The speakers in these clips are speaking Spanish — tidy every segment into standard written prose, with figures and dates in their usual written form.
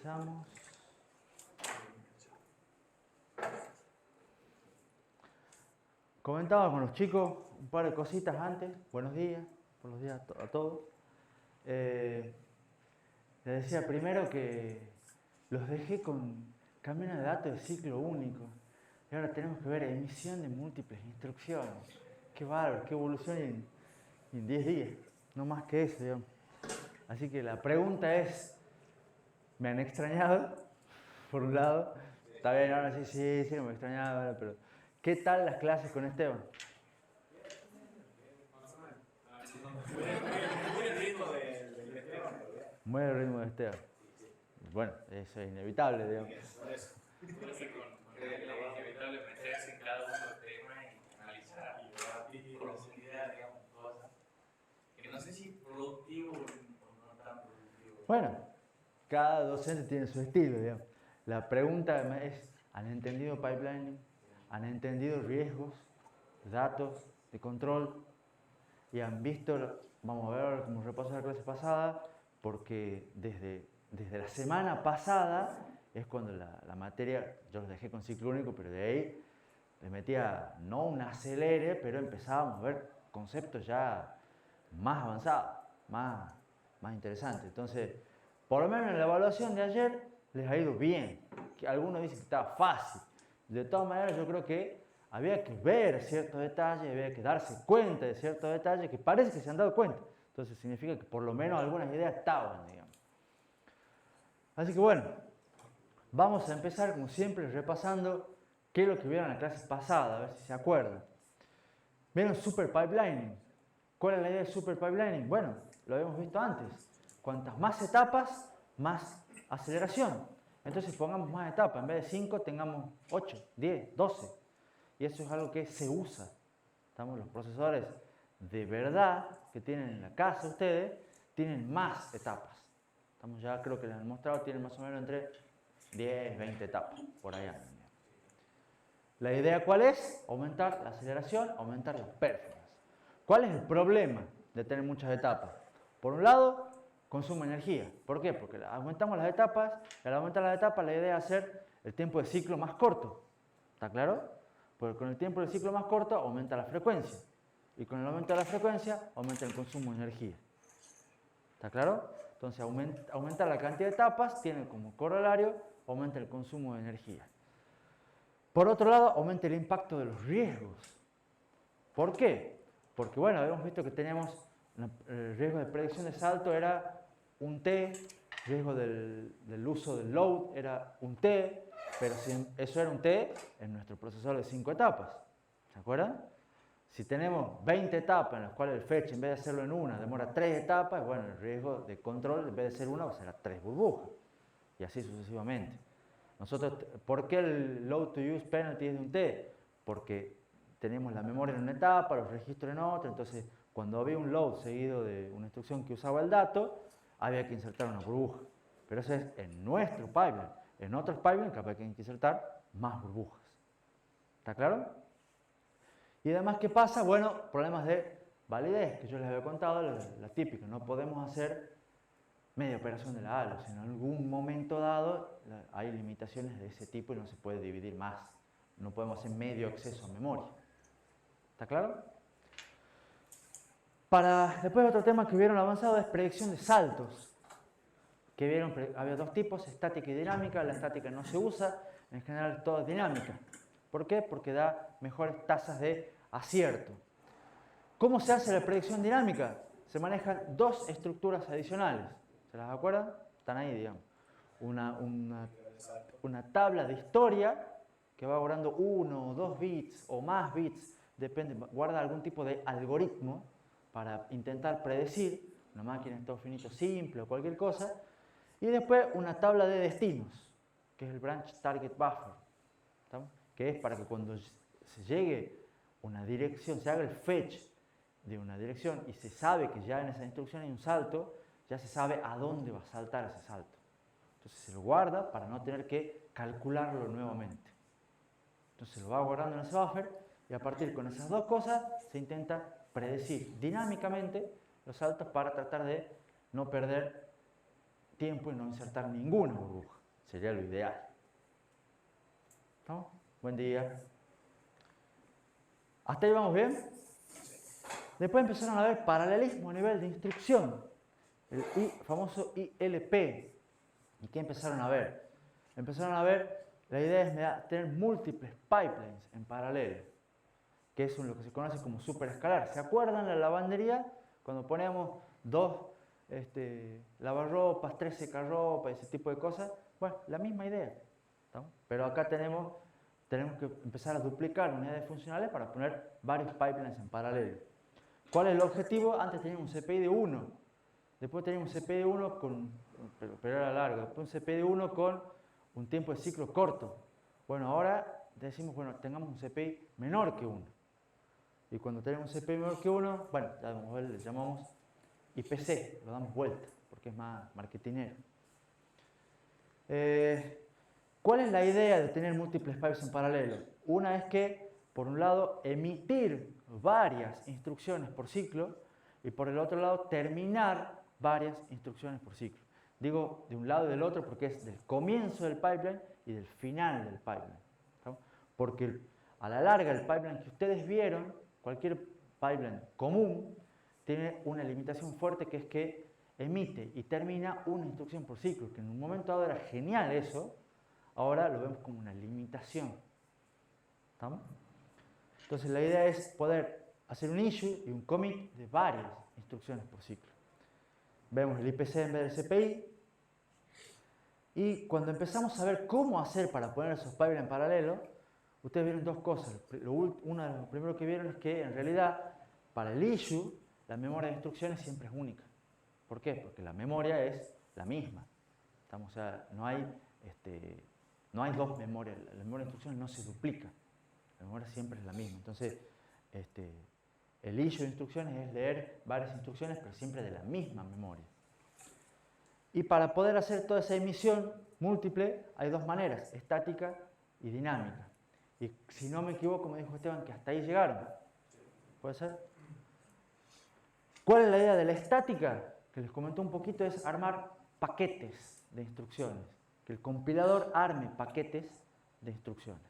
Empezamos. Comentaba con los chicos un par de cositas antes. Buenos días a todos. Les decía primero que los dejé con camino de datos de ciclo único. Y ahora tenemos que ver emisión de múltiples instrucciones. Qué bárbaro, qué evolución en 10 días. No más que eso, digamos. Así que la pregunta es, ¿me han extrañado? Por un lado, está bien, ahora sí, me extrañaba, pero ¿qué tal las clases con Esteban? Muy el ritmo del Esteban, ¿verdad? Muy el ritmo de Esteban. Bueno, eso es inevitable, digamos. Por eso. Por eso con es inevitable meterse en cada uno de los temas y analizar y profundidad, digamos, cosas. Que no sé si productivo o no tan productivo. Bueno, cada docente tiene su estilo, digamos. La pregunta es, ¿han entendido pipelining? ¿Han entendido riesgos, datos de control? Y han visto, vamos a ver como repaso de la clase pasada, porque desde la semana pasada es cuando la materia, yo los dejé con ciclo único, pero de ahí les metía no un acelere, pero empezábamos a ver conceptos ya más avanzados, más interesantes. Entonces, por lo menos en la evaluación de ayer les ha ido bien. Algunos dicen que estaba fácil. De todas maneras, yo creo que había que ver ciertos detalles, había que darse cuenta de ciertos detalles que parece que se han dado cuenta. Entonces significa que por lo menos algunas ideas estaban, digamos. Así que bueno, vamos a empezar como siempre repasando qué es lo que vieron en la clase pasada, a ver si se acuerdan. ¿Vieron super pipelining? ¿Cuál es la idea de super pipelining? Bueno, lo habíamos visto antes. Cuantas más etapas, más aceleración. Entonces pongamos más etapas. En vez de 5, tengamos 8, 10, 12. Y eso es algo que se usa. Estamos los procesadores de verdad que tienen en la casa ustedes, tienen más etapas. Estamos ya, creo que les han mostrado, tienen más o menos entre 10, 20 etapas, por allá. La idea ¿cuál es? Aumentar la aceleración, aumentar la performance. ¿Cuál es el problema de tener muchas etapas? Por un lado, consumo energía. ¿Por qué? Porque aumentamos las etapas, y al aumentar las etapas la idea es hacer el tiempo de ciclo más corto. ¿Está claro? Porque con el tiempo de ciclo más corto aumenta la frecuencia. Y con el aumento de la frecuencia aumenta el consumo de energía. ¿Está claro? Entonces aumentar la cantidad de etapas tiene como corolario aumenta el consumo de energía. Por otro lado, aumenta el impacto de los riesgos. ¿Por qué? Porque, bueno, habíamos visto que teníamos el riesgo de predicción de salto era un T, riesgo del uso del load era un T, pero si eso era un T en nuestro procesador de 5 etapas. ¿Se acuerdan? Si tenemos 20 etapas en las cuales el fetch, en vez de hacerlo en una, demora 3 etapas, bueno, el riesgo de control, en vez de ser una, será 3 burbujas. Y así sucesivamente. Nosotros, ¿por qué el load to use penalty es de un T? Porque tenemos la memoria en una etapa, los registros en otra, entonces cuando había un load seguido de una instrucción que usaba el dato, había que insertar una burbuja. Pero eso es en nuestro pipeline. En otros pipelines capaz que hay que insertar más burbujas. ¿Está claro? Y además, ¿qué pasa? Bueno, problemas de validez, que yo les había contado, la típica. No podemos hacer media operación de la ALO. En algún momento dado hay limitaciones de ese tipo y no se puede dividir más. No podemos hacer medio acceso a memoria. ¿Está claro? Después otro tema que vieron avanzado es predicción de saltos. Que vieron, había dos tipos, estática y dinámica. La estática no se usa, en general toda es dinámica. ¿Por qué? Porque da mejores tasas de acierto. ¿Cómo se hace la predicción dinámica? Se manejan dos estructuras adicionales. ¿Se las acuerdan? Están ahí, digamos. Una tabla de historia que va guardando 1 o 2 bits o más bits, depende, guarda algún tipo de algoritmo para intentar predecir una máquina de estado finito simple o cualquier cosa. Y después una tabla de destinos, que es el branch target buffer, ¿estamos? Que es para que cuando se llegue una dirección, se haga el fetch de una dirección y se sabe que ya en esa instrucción hay un salto, ya se sabe a dónde va a saltar ese salto. Entonces se lo guarda para no tener que calcularlo nuevamente. Entonces lo va guardando en ese buffer y a partir con esas dos cosas se intenta predecir dinámicamente los saltos para tratar de no perder tiempo y no insertar ninguna burbuja. Sería lo ideal. ¿No? Buen día. ¿Hasta ahí vamos bien? Después empezaron a ver paralelismo a nivel de instrucción. El famoso ILP. ¿Y qué empezaron a ver? Empezaron a ver, la idea es tener múltiples pipelines en paralelo, que es lo que se conoce como superescalar. ¿Se acuerdan la lavandería? Cuando poníamos 2 lavarropas, 3 secarropas, ese tipo de cosas. Bueno, la misma idea. ¿No? Pero acá tenemos que empezar a duplicar unidades funcionales para poner varios pipelines en paralelo. ¿Cuál es el objetivo? Antes teníamos un CPI de 1, después teníamos un CPI de 1 pero era largo, después un CPI de 1 con un tiempo de ciclo corto. Bueno, ahora decimos, bueno, tengamos un CPI menor que 1. Y cuando tenemos un CPI menor que 1, bueno, le llamamos IPC, lo damos vuelta, porque es más marketinero. ¿Cuál es la idea de tener múltiples pipes en paralelo? Una es que, por un lado, emitir varias instrucciones por ciclo y por el otro lado, terminar varias instrucciones por ciclo. Digo de un lado y del otro porque es del comienzo del pipeline y del final del pipeline. ¿No? Porque a la larga el pipeline que ustedes vieron, cualquier pipeline común, tiene una limitación fuerte que es que emite y termina una instrucción por ciclo, que en un momento dado era genial eso, ahora lo vemos como una limitación. ¿Estamos? Entonces la idea es poder hacer un issue y un commit de varias instrucciones por ciclo. Vemos el IPC en vez del CPI. Y cuando empezamos a ver cómo hacer para poner esos pipelines en paralelo, ustedes vieron dos cosas. Uno de los primeros que vieron es que en realidad para el issue la memoria de instrucciones siempre es única. ¿Por qué? Porque la memoria es la misma. O sea, no hay dos memorias. La memoria de instrucciones no se duplica. La memoria siempre es la misma. Entonces, el issue de instrucciones es leer varias instrucciones, pero siempre de la misma memoria. Y para poder hacer toda esa emisión múltiple, hay dos maneras, estática y dinámica. Y si no me equivoco, me dijo Esteban que hasta ahí llegaron. ¿Puede ser? ¿Cuál es la idea de la estática? Que les comentó un poquito, es armar paquetes de instrucciones. Que el compilador arme paquetes de instrucciones.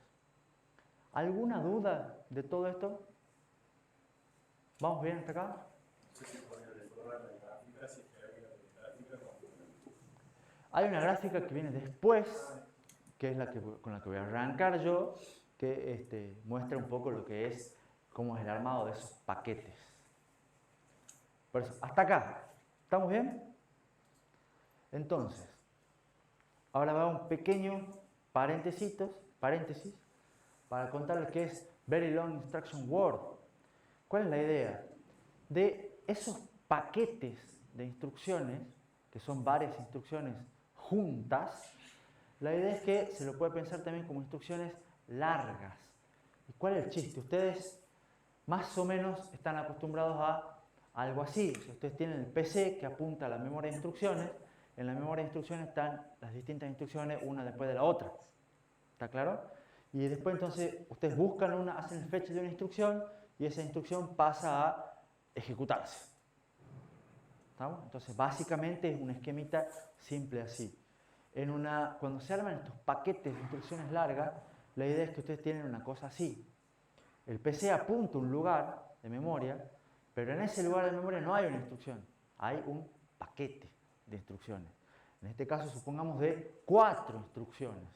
¿Alguna duda de todo esto? ¿Vamos bien hasta acá? Hay una gráfica que viene después, que es con la que voy a arrancar yo, que muestra un poco lo que es, cómo es el armado de esos paquetes. Por eso, hasta acá. ¿Estamos bien? Entonces, ahora va un pequeño paréntesis para contarles qué es Very Long Instruction Word. ¿Cuál es la idea? De esos paquetes de instrucciones, que son varias instrucciones juntas, la idea es que se lo puede pensar también como instrucciones largas. ¿Y cuál es el chiste? Ustedes más o menos están acostumbrados a algo así. Si ustedes tienen el PC que apunta a la memoria de instrucciones, en la memoria de instrucciones están las distintas instrucciones una después de la otra. ¿Está claro? Y después entonces ustedes buscan hacen el fetch de una instrucción y esa instrucción pasa a ejecutarse. ¿Estamos? Entonces básicamente es un esquemita simple así. Cuando se arman estos paquetes de instrucciones largas, la idea es que ustedes tienen una cosa así. El PC apunta un lugar de memoria, pero en ese lugar de memoria no hay una instrucción, hay un paquete de instrucciones. En este caso supongamos de 4 instrucciones.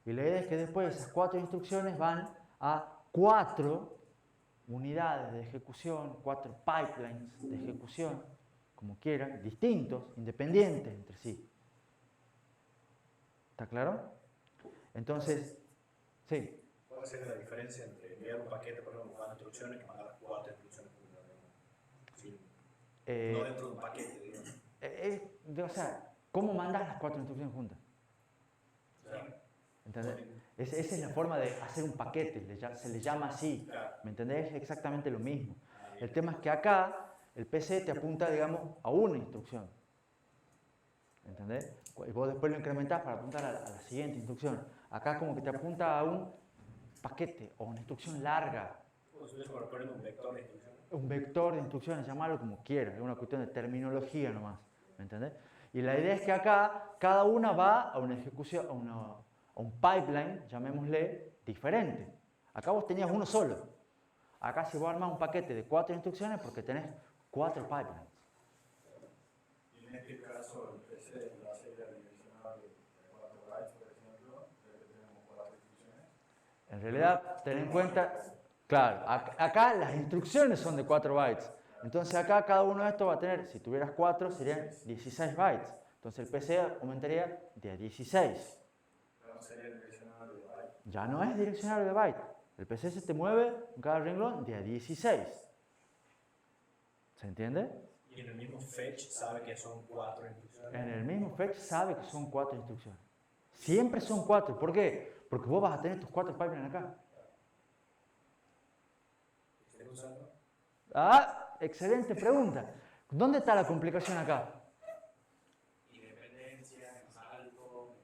Y la idea es que después esas 4 instrucciones van a 4 unidades de ejecución, 4 pipelines de ejecución, como quieran, distintos, independientes entre sí. ¿Está claro? Entonces, sí. ¿Cuál sería la diferencia entre enviar un paquete, por ejemplo, con 4 instrucciones que mandar 4 instrucciones juntas? Sí. No dentro de un paquete, digamos. O sea, ¿cómo mandas las 4 instrucciones juntas? ¿Entendés? Esa es la forma de hacer un paquete, se le llama así. ¿Me entendés? Es exactamente lo mismo. El tema es que acá el PC te apunta, digamos, a una instrucción. ¿Entendés? Y vos después lo incrementás para apuntar a la siguiente instrucción. Acá como que te apunta a un paquete o una instrucción larga. Es como poner un vector de instrucciones. Un vector de instrucciones, llamarlo como quieras. Es una cuestión de terminología nomás. ¿Me entendés? Y la idea es que acá cada una va a una ejecución, a un pipeline, llamémosle, diferente. Acá vos tenías uno solo. Acá se va a armar un paquete de 4 instrucciones porque tenés 4 pipelines. Y en este caso, el PC, la serie dimensional de 4 bytes, por ejemplo, tenemos 4 instrucciones. En realidad, ten en cuenta, claro, acá las instrucciones son de 4 bytes. Entonces acá cada uno de estos va a tener, si tuvieras 4, serían 16 bytes. Entonces el PC aumentaría de a 16. Pero no sería direccional de byte. Ya no es direccionario de byte. El PC se te mueve en cada renglón de a 16. ¿Se entiende? Y en el mismo fetch sabe que son 4 instrucciones. En el mismo fetch sabe que son 4 instrucciones. Siempre son 4. ¿Por qué? Porque vos vas a tener tus 4 pipelines acá. ¿Estás usando? Ah, excelente pregunta. ¿Dónde está la complicación acá? Independencia, en salto,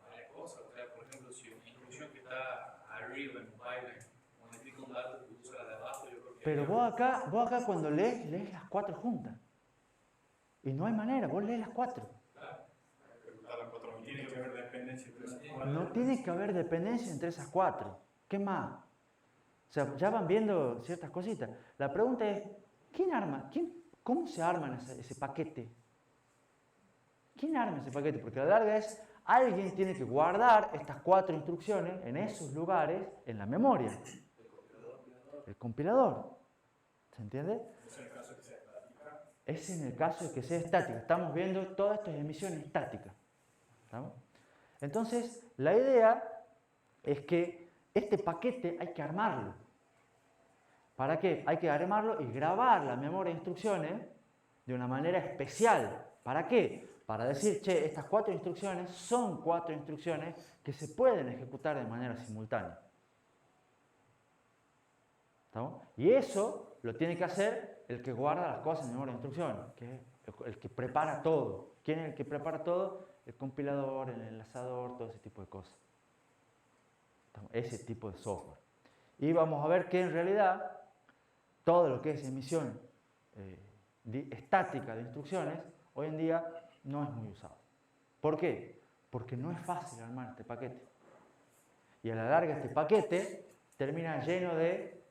varias cosas. O sea, por ejemplo, si una instrucción que está arriba en un pipeline modifica un dato que usa la de abajo, yo creo que... Pero vos acá cuando lees las 4 juntas. Y no hay manera, vos lees las 4. No tiene que haber dependencia entre esas 4. No tiene que haber dependencia entre esas 4. ¿Qué más? O sea, ya van viendo ciertas cositas. La pregunta es, ¿cómo se arma ese paquete? ¿Quién arma ese paquete? Porque a la larga es, alguien tiene que guardar estas 4 instrucciones en esos lugares en la memoria. El compilador. ¿Se entiende? Es en el caso de que sea estática. Es en el caso de que sea estática. Estamos viendo todo esto es emisión estática. ¿Estamos? Entonces, la idea es que este paquete hay que armarlo. ¿Para qué? Hay que armarlo y grabar la memoria de instrucciones de una manera especial. ¿Para qué? Para decir, che, estas 4 instrucciones son 4 instrucciones que se pueden ejecutar de manera simultánea. ¿Estamos? Y eso lo tiene que hacer el que guarda las cosas en memoria de instrucciones, que es el que prepara todo. ¿Quién es el que prepara todo? El compilador, el enlazador, todo ese tipo de cosas. Ese tipo de software. Y vamos a ver que en realidad todo lo que es emisión estática de instrucciones hoy en día no es muy usado. ¿Por qué? Porque no es fácil armar este paquete. Y a la larga este paquete termina lleno de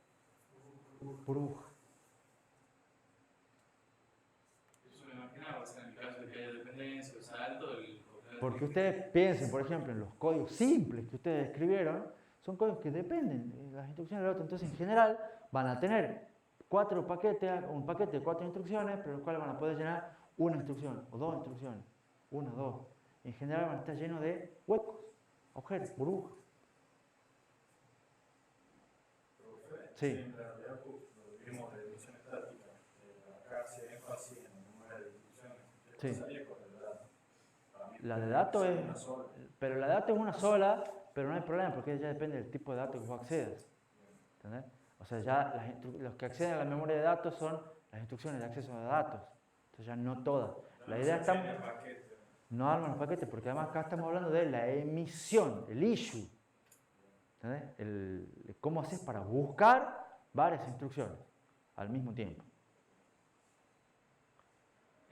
burbujas. Eso me imaginaba, o sea, en el caso de que haya dependencia o salto, Porque ustedes piensen, por ejemplo, en los códigos simples que ustedes escribieron, son códigos que dependen de las instrucciones del otro. Entonces, en general, van a tener 4 paquetes, un paquete de 4 instrucciones, pero los cuales van a poder llenar una instrucción o 2 instrucciones. 1, 2. En general van a estar llenos de huecos, agujeros, burbujas. Sí. En realidad, lo vimos de emisión estática. Acá se énfasis en el número de instrucciones. Sí. Salía con el dato. La de datos es una sola. Pero la de datos es una sola, pero no hay problema porque ya depende del tipo de datos que vos accedas. ¿Entendés? O sea, ya los que acceden a la memoria de datos son las instrucciones de acceso a datos. Entonces ya no todas. La idea estamos... No arman los paquetes porque además acá estamos hablando de la emisión, el issue. ¿Entendés? ¿Cómo haces para buscar varias instrucciones al mismo tiempo?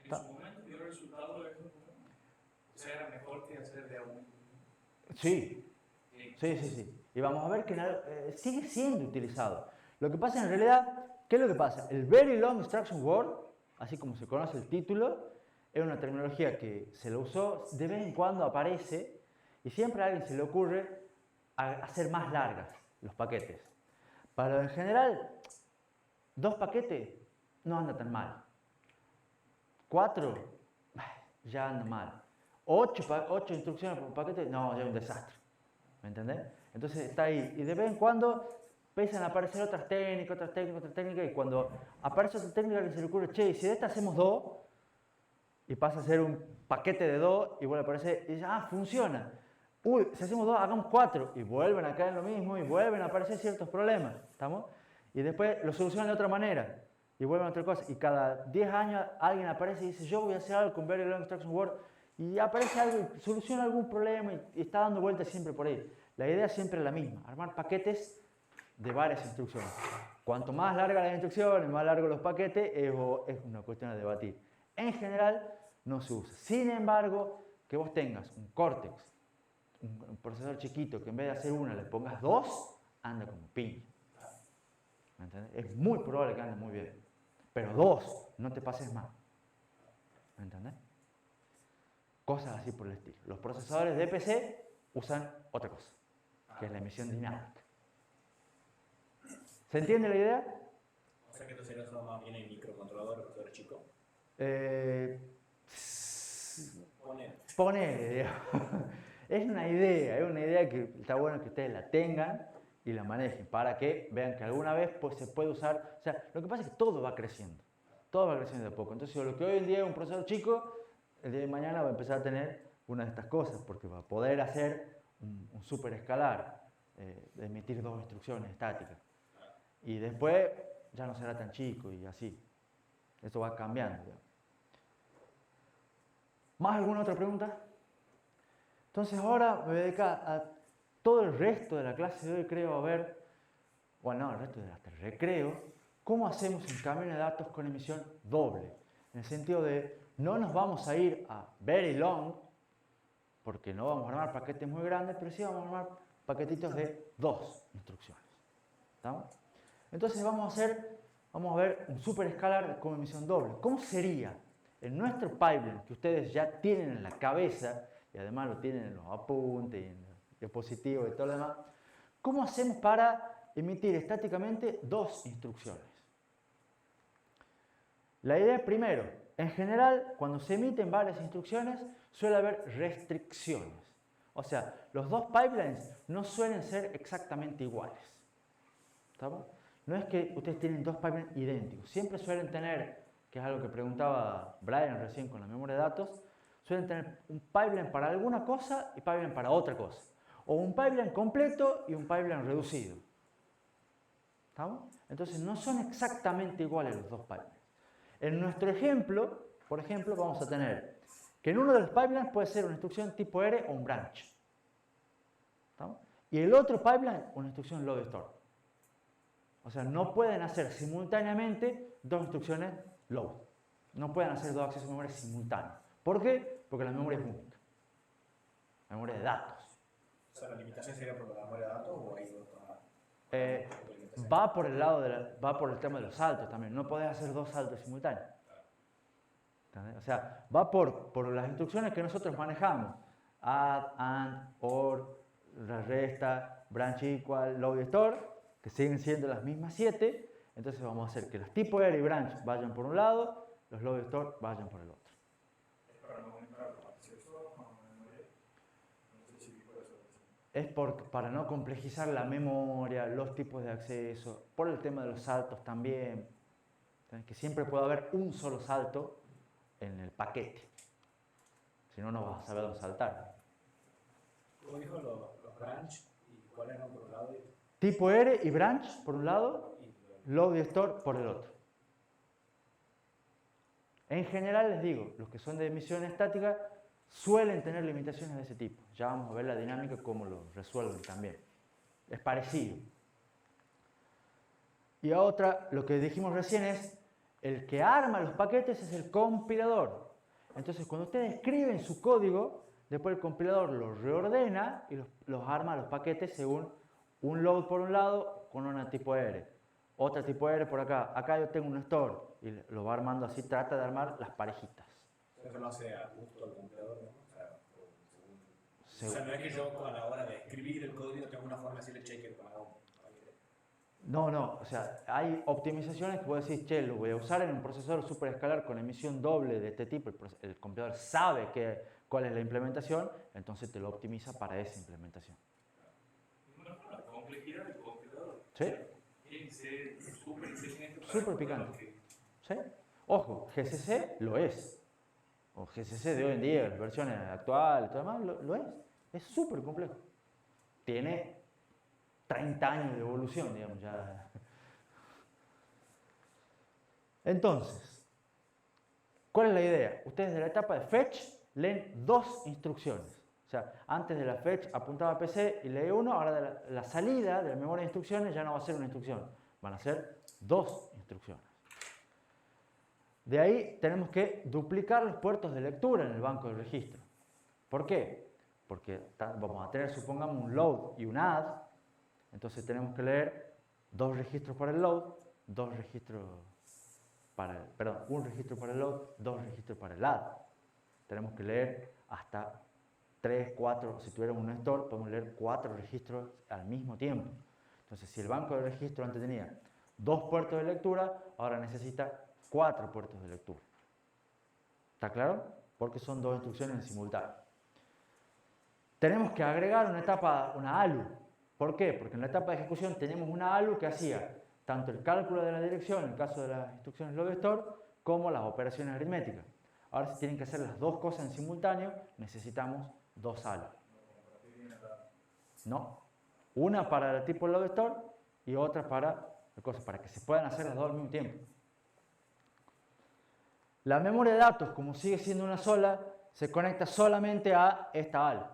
en su momento dio resultado de eso. O sea, era mejor que hacer de a uno. Sí. Y vamos a ver que sigue siendo utilizado. Lo que pasa en realidad, ¿qué es lo que pasa? El Very Long Instruction Word, así como se conoce el título, es una terminología que se lo usó, de vez en cuando aparece, y siempre a alguien se le ocurre hacer más largas los paquetes. Pero en general, 2 paquetes no anda tan mal. 4 ya anda mal. 8 instrucciones por paquete, no, ya es un desastre. ¿Me entendés? Entonces está ahí. Y de vez en cuando empiezan a aparecer otras técnicas, y cuando aparece otra técnica que se le ocurre, che, si de esta hacemos 2, y pasa a ser un paquete de 2, y vuelve a aparecer, y dice, funciona. Uy, si hacemos 2, hagamos 4, y vuelven a caer en lo mismo, y vuelven a aparecer ciertos problemas, ¿estamos? Y después lo solucionan de otra manera, y vuelven a otra cosa, y cada 10 años alguien aparece y dice, yo voy a hacer algo con Very Long Instruction Word, y aparece algo, soluciona algún problema, y está dando vueltas siempre por ahí. La idea siempre es la misma, armar paquetes de varias instrucciones. Cuanto más largas las instrucciones, más largos los paquetes, es una cuestión a debatir. En general, no se usa. Sin embargo, que vos tengas un Cortex, un procesador chiquito, que en vez de hacer una le pongas 2, anda como piña. ¿Me entendés? Es muy probable que ande muy bien. Pero 2, no te pases más. ¿Me entendés? Cosas así por el estilo. Los procesadores de PC usan otra cosa, que es la emisión dinámica. ¿Se entiende la idea? O sea que entonces no más bien el microcontrolador, el procesador chico. Ponele, digamos. Es una idea que está bueno que ustedes la tengan y la manejen para que vean que alguna vez pues, se puede usar. O sea, lo que pasa es que todo va creciendo de a poco. Entonces, lo que hoy en día es un procesador chico, el día de mañana va a empezar a tener una de estas cosas, porque va a poder hacer un super escalar, de emitir 2 instrucciones estáticas. Y después ya no será tan chico y así. Esto va cambiando. Digamos. ¿Más alguna otra pregunta? Entonces ahora me voy a dedicar a todo el resto de la clase de hoy, creo, a ver, bueno, no, el resto hasta el recreo, cómo hacemos un camino de datos con emisión doble. En el sentido de, no nos vamos a ir a very long, porque no vamos a armar paquetes muy grandes, pero sí vamos a armar paquetitos de 2 instrucciones. ¿Estamos? Entonces vamos a ver un superescalar con emisión doble. ¿Cómo sería en nuestro pipeline que ustedes ya tienen en la cabeza, y además lo tienen en los apuntes, y en los diapositivos y todo lo demás? ¿Cómo hacemos para emitir estáticamente 2 instrucciones? La idea es, primero, en general, cuando se emiten varias instrucciones, suele haber restricciones. O sea, los 2 pipelines no suelen ser exactamente iguales. ¿Estamos? No es que ustedes tienen 2 pipelines idénticos. Siempre suelen tener, que es algo que preguntaba Brian recién con la memoria de datos, suelen tener un pipeline para alguna cosa y pipeline para otra cosa. O un pipeline completo y un pipeline reducido. ¿Estamos? Entonces no son exactamente iguales los 2 pipelines. En nuestro ejemplo, por ejemplo, vamos a tener que en uno de los pipelines puede ser una instrucción tipo R o un branch. ¿Estamos? Y el otro pipeline, una instrucción load store. O sea, no pueden hacer simultáneamente 2 instrucciones load. No pueden hacer 2 accesos a memoria simultáneos. ¿Por qué? Porque la memoria es única. La memoria de datos. O sea, ¿la limitación sería por la memoria de datos o hay otra? Va por el lado va por el tema de los saltos también. No podés hacer 2 saltos simultáneos. ¿Entendés? O sea, va por las instrucciones que nosotros manejamos. Add, and, or, resta, branch equal, load store, que siguen siendo las mismas 7. Entonces vamos a hacer que los tipos R y branch vayan por un lado, los load store vayan por el otro. Es para no complejizar la memoria, los tipos de acceso, por el tema de los saltos también. Que siempre puede haber un solo salto en el paquete. Si no, no vas a saber dónde saltar. ¿Cómo dijo los branch y cuáles eran por un lado? Tipo R y branch por un lado, load y store por el otro. En general les digo, los que son de emisión estática suelen tener limitaciones de ese tipo. Ya vamos a ver la dinámica, cómo lo resuelven también. Es parecido. Y a otra, lo que dijimos recién es, el que arma los paquetes es el compilador. Entonces, cuando ustedes escriben su código, después el compilador los reordena y los arma los paquetes según un load por un lado con una tipo R. Otra tipo R por acá. Acá yo tengo un store y lo va armando así, trata de armar las parejitas. Eso no hace a gusto al compilador, ¿no? O sea, no es que yo a la hora de escribir el código tengo una forma de hacerle checker para un. No, o sea, hay optimizaciones que vos decís, che, lo voy a usar en un procesador superescalar con emisión doble de este tipo, el compilador sabe cuál es la implementación, entonces te lo optimiza para esa implementación. La complejidad del compilador. ¿Sí? Tiene que ser súper inteligente. Súper picante. ¿Sí? Ojo, GCC lo es. O GCC de hoy en día, las versiones actuales, todo demás, lo es. Es súper complejo. Tiene 30 años de evolución, digamos, ya. Entonces, ¿cuál es la idea? Ustedes de la etapa de fetch leen 2 instrucciones. O sea, antes de la fetch apuntaba a PC y lee 1, ahora de la salida de la memoria de instrucciones ya no va a ser una instrucción, van a ser 2 instrucciones. De ahí tenemos que duplicar los puertos de lectura en el banco de registro. ¿Por qué? Porque vamos a tener, supongamos, un load y un add. Entonces tenemos que leer 2 registros para el load, 2 registros para el, perdón, 1 registro para el load, 2 registros para el add. Tenemos que leer hasta 3, 4, si tuviéramos un store, podemos leer 4 registros al mismo tiempo. Entonces, si el banco de registro antes tenía 2 puertos de lectura, ahora necesita 4 puertos de lectura. ¿Está claro? Porque son 2 instrucciones en simultáneo. Tenemos que agregar una etapa, una ALU. ¿Por qué? Porque en la etapa de ejecución tenemos una ALU que hacía tanto el cálculo de la dirección, en el caso de las instrucciones load store, como las operaciones aritméticas. Ahora, si tienen que hacer las 2 cosas en simultáneo, necesitamos 2 ALU. No. Una para el tipo load store y otra para que se puedan hacer las 2 al mismo tiempo. La memoria de datos, como sigue siendo una sola, se conecta solamente a esta ALU,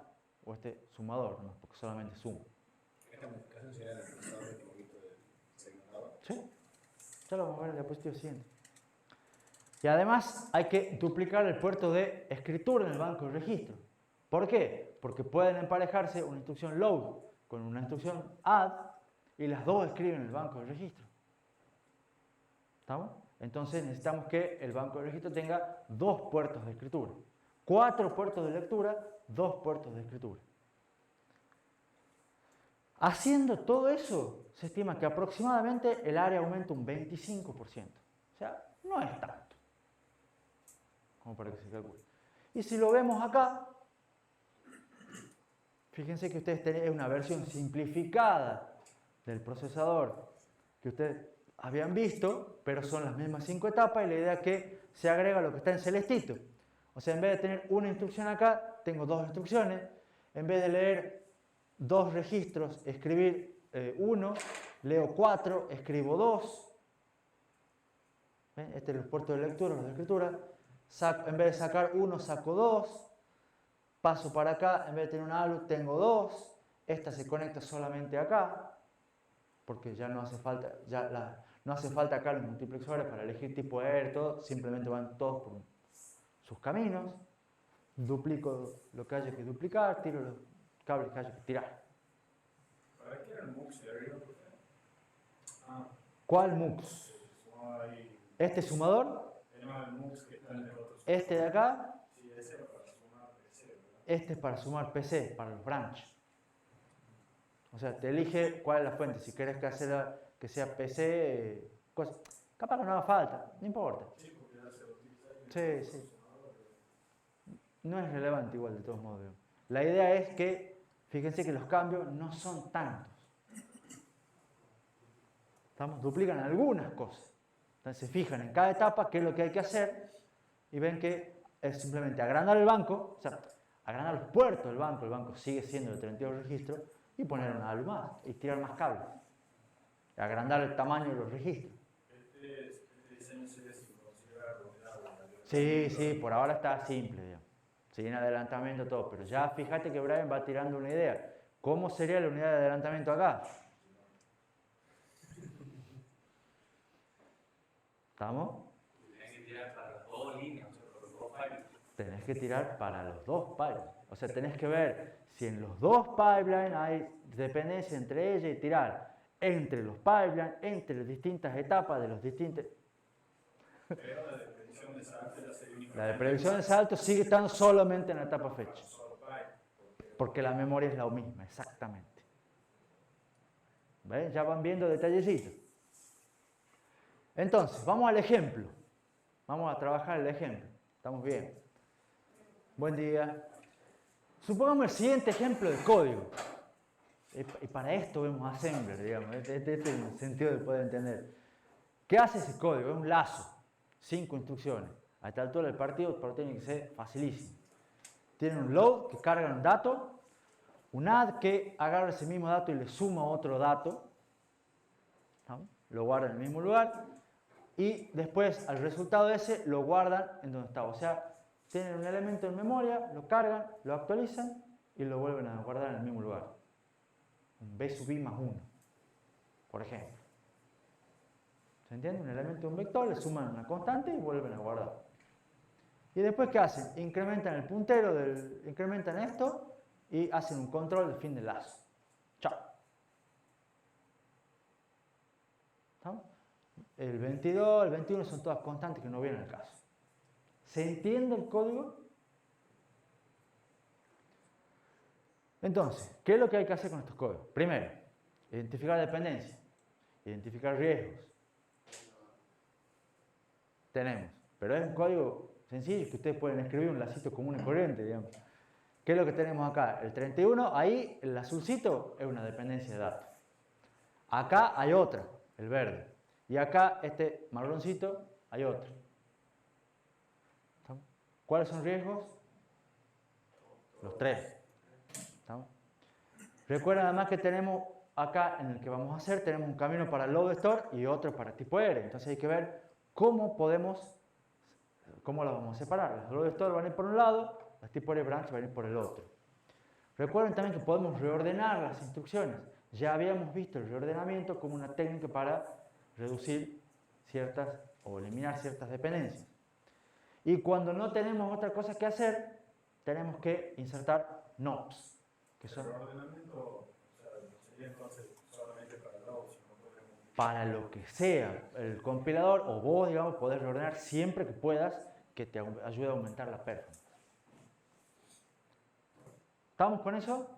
o este sumador, ¿no? Porque solamente suma. ¿Esta modificación sería el resultado del poquito del segmentador? Sí, ya lo vamos a ver en la diapositiva siguiente. Y además hay que duplicar el puerto de escritura en el banco de registro. ¿Por qué? Porque pueden emparejarse una instrucción load con una instrucción add y las 2 escriben en el banco de registro. ¿Estamos? Entonces necesitamos que el banco de registro tenga 2 puertos de escritura. 4 puertos de lectura, 2 puertos de escritura. Haciendo todo eso, se estima que aproximadamente el área aumenta un 25%. O sea, no es tanto, como para que se calcule. Y si lo vemos acá, fíjense que ustedes tienen una versión simplificada del procesador que ustedes habían visto, pero son las mismas 5 etapas y la idea es que se agrega lo que está en celestito. O sea, en vez de tener una instrucción acá, tengo 2 instrucciones. En vez de leer 2 registros, escribir 1, leo 4, escribo 2. ¿Ven? Este es el puerto de lectura, los de escritura. En vez de sacar 1, saco 2. Paso para acá, en vez de tener una ALU, tengo 2. Esta se conecta solamente acá, porque ya no hace falta, no hace falta acá los multiplexores para elegir tipo ER, todo, simplemente van todos por sus caminos. Duplico lo que haya que duplicar, tiro los cables que haya que tirar. ¿Para qué era el MUX de arriba? ¿Cuál MUX? ¿Este sumador? El MUX que está en el otro. ¿Este de acá? Sí, ese era para sumar PC, ¿verdad? Este es para sumar PC, para los branch. O sea, te elige cuál es la fuente. Si quieres que sea PC, capaz que no haga falta, no importa. Sí, porque ya se lo utiliza. Sí, sí. No es relevante igual de todos modos. La idea es que, fíjense que los cambios no son tantos. Duplican algunas cosas. Entonces se fijan en cada etapa qué es lo que hay que hacer y ven que es simplemente agrandar el banco, o sea, agrandar los puertos del banco, el banco sigue siendo de 32 registros, y poner una ALU más y tirar más cables. Agrandar el tamaño de los registros. Este diseño se ve sin considerar Sí, sí, por ahora está simple, digamos. Sin adelantamiento todo, pero ya fíjate que Brian va tirando una idea. ¿Cómo sería la unidad de adelantamiento acá? ¿Estamos? Tenés que tirar para las 2 líneas, o sea, para los 2 pipelines. Tenés que tirar para los 2 pipelines. O sea, tenés que ver si en los 2 pipelines hay dependencia entre ellas y tirar entre los pipelines, entre las distintas etapas de los distintos. Pero la de predicción de salto ya sería única. La de predicción de salto sigue estando solamente en la etapa fecha. Porque la memoria es la misma, exactamente. ¿Ven? Ya van viendo detallecitos. Entonces, vamos al ejemplo. Vamos a trabajar el ejemplo. ¿Estamos bien? Buen día. Supongamos el siguiente ejemplo de código. Y para esto vemos Assembler, digamos. Este es el sentido de poder entender. ¿Qué hace ese código? Es un lazo. 5 instrucciones. A esta altura del partido, pero tiene que ser facilísimo. Tiene un load que carga un dato, un add que agarra ese mismo dato y le suma otro dato. ¿No? Lo guarda en el mismo lugar. Y después, al resultado de ese, lo guardan en donde estaba. O sea, tienen un elemento en memoria, lo cargan, lo actualizan y lo vuelven a guardar en el mismo lugar. Un B sub I más 1, por ejemplo. ¿Sí? ¿Se entiende? Un elemento de un vector, le suman una constante y vuelven a guardar. Y después, ¿qué hacen? Incrementan el puntero, incrementan esto y hacen un control de fin de lazo. Chao. ¿Estamos? El 22, el 21 son todas constantes que no vienen al caso. ¿Se entiende el código? Entonces, ¿qué es lo que hay que hacer con estos códigos? Primero, identificar dependencias, identificar riesgos. Tenemos, pero es un código sencillo que ustedes pueden escribir un lacito común y corriente, digamos. ¿Qué es lo que tenemos acá? El 31, ahí el azulcito es una dependencia de datos. Acá hay otra, el verde. Y acá, este marroncito, hay otra. ¿Estamos? ¿Cuáles son riesgos? Los tres. ¿Estamos? Recuerden además que tenemos acá, en el que vamos a hacer, tenemos un camino para load store y otro para tipo R. Entonces hay que ver cómo lo vamos a separar. Las load store van a ir por un lado, las tipo R branch van a ir por el otro. Recuerden también que podemos reordenar las instrucciones. Ya habíamos visto el reordenamiento como una técnica para reducir ciertas o eliminar ciertas dependencias. Y cuando no tenemos otra cosa que hacer, tenemos que insertar NOPs. Que son, ¿El reordenamiento sería entonces solamente para el load? para lo que sea, el compilador o vos, digamos, podés reordenar siempre que puedas, que te ayude a aumentar la performance. ¿Estamos con eso?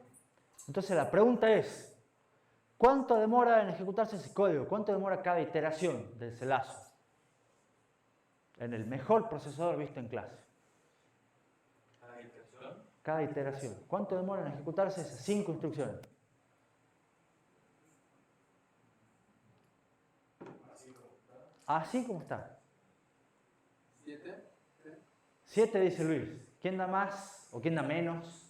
Entonces la pregunta es, ¿cuánto demora en ejecutarse ese código? ¿Cuánto demora cada iteración del celazo? En el mejor procesador visto en clase. ¿Cada iteración? Cada iteración. ¿Cuánto demora en ejecutarse esas 5 instrucciones? Así como está. 7. 7 dice Luis. ¿Quién da más o quién da menos?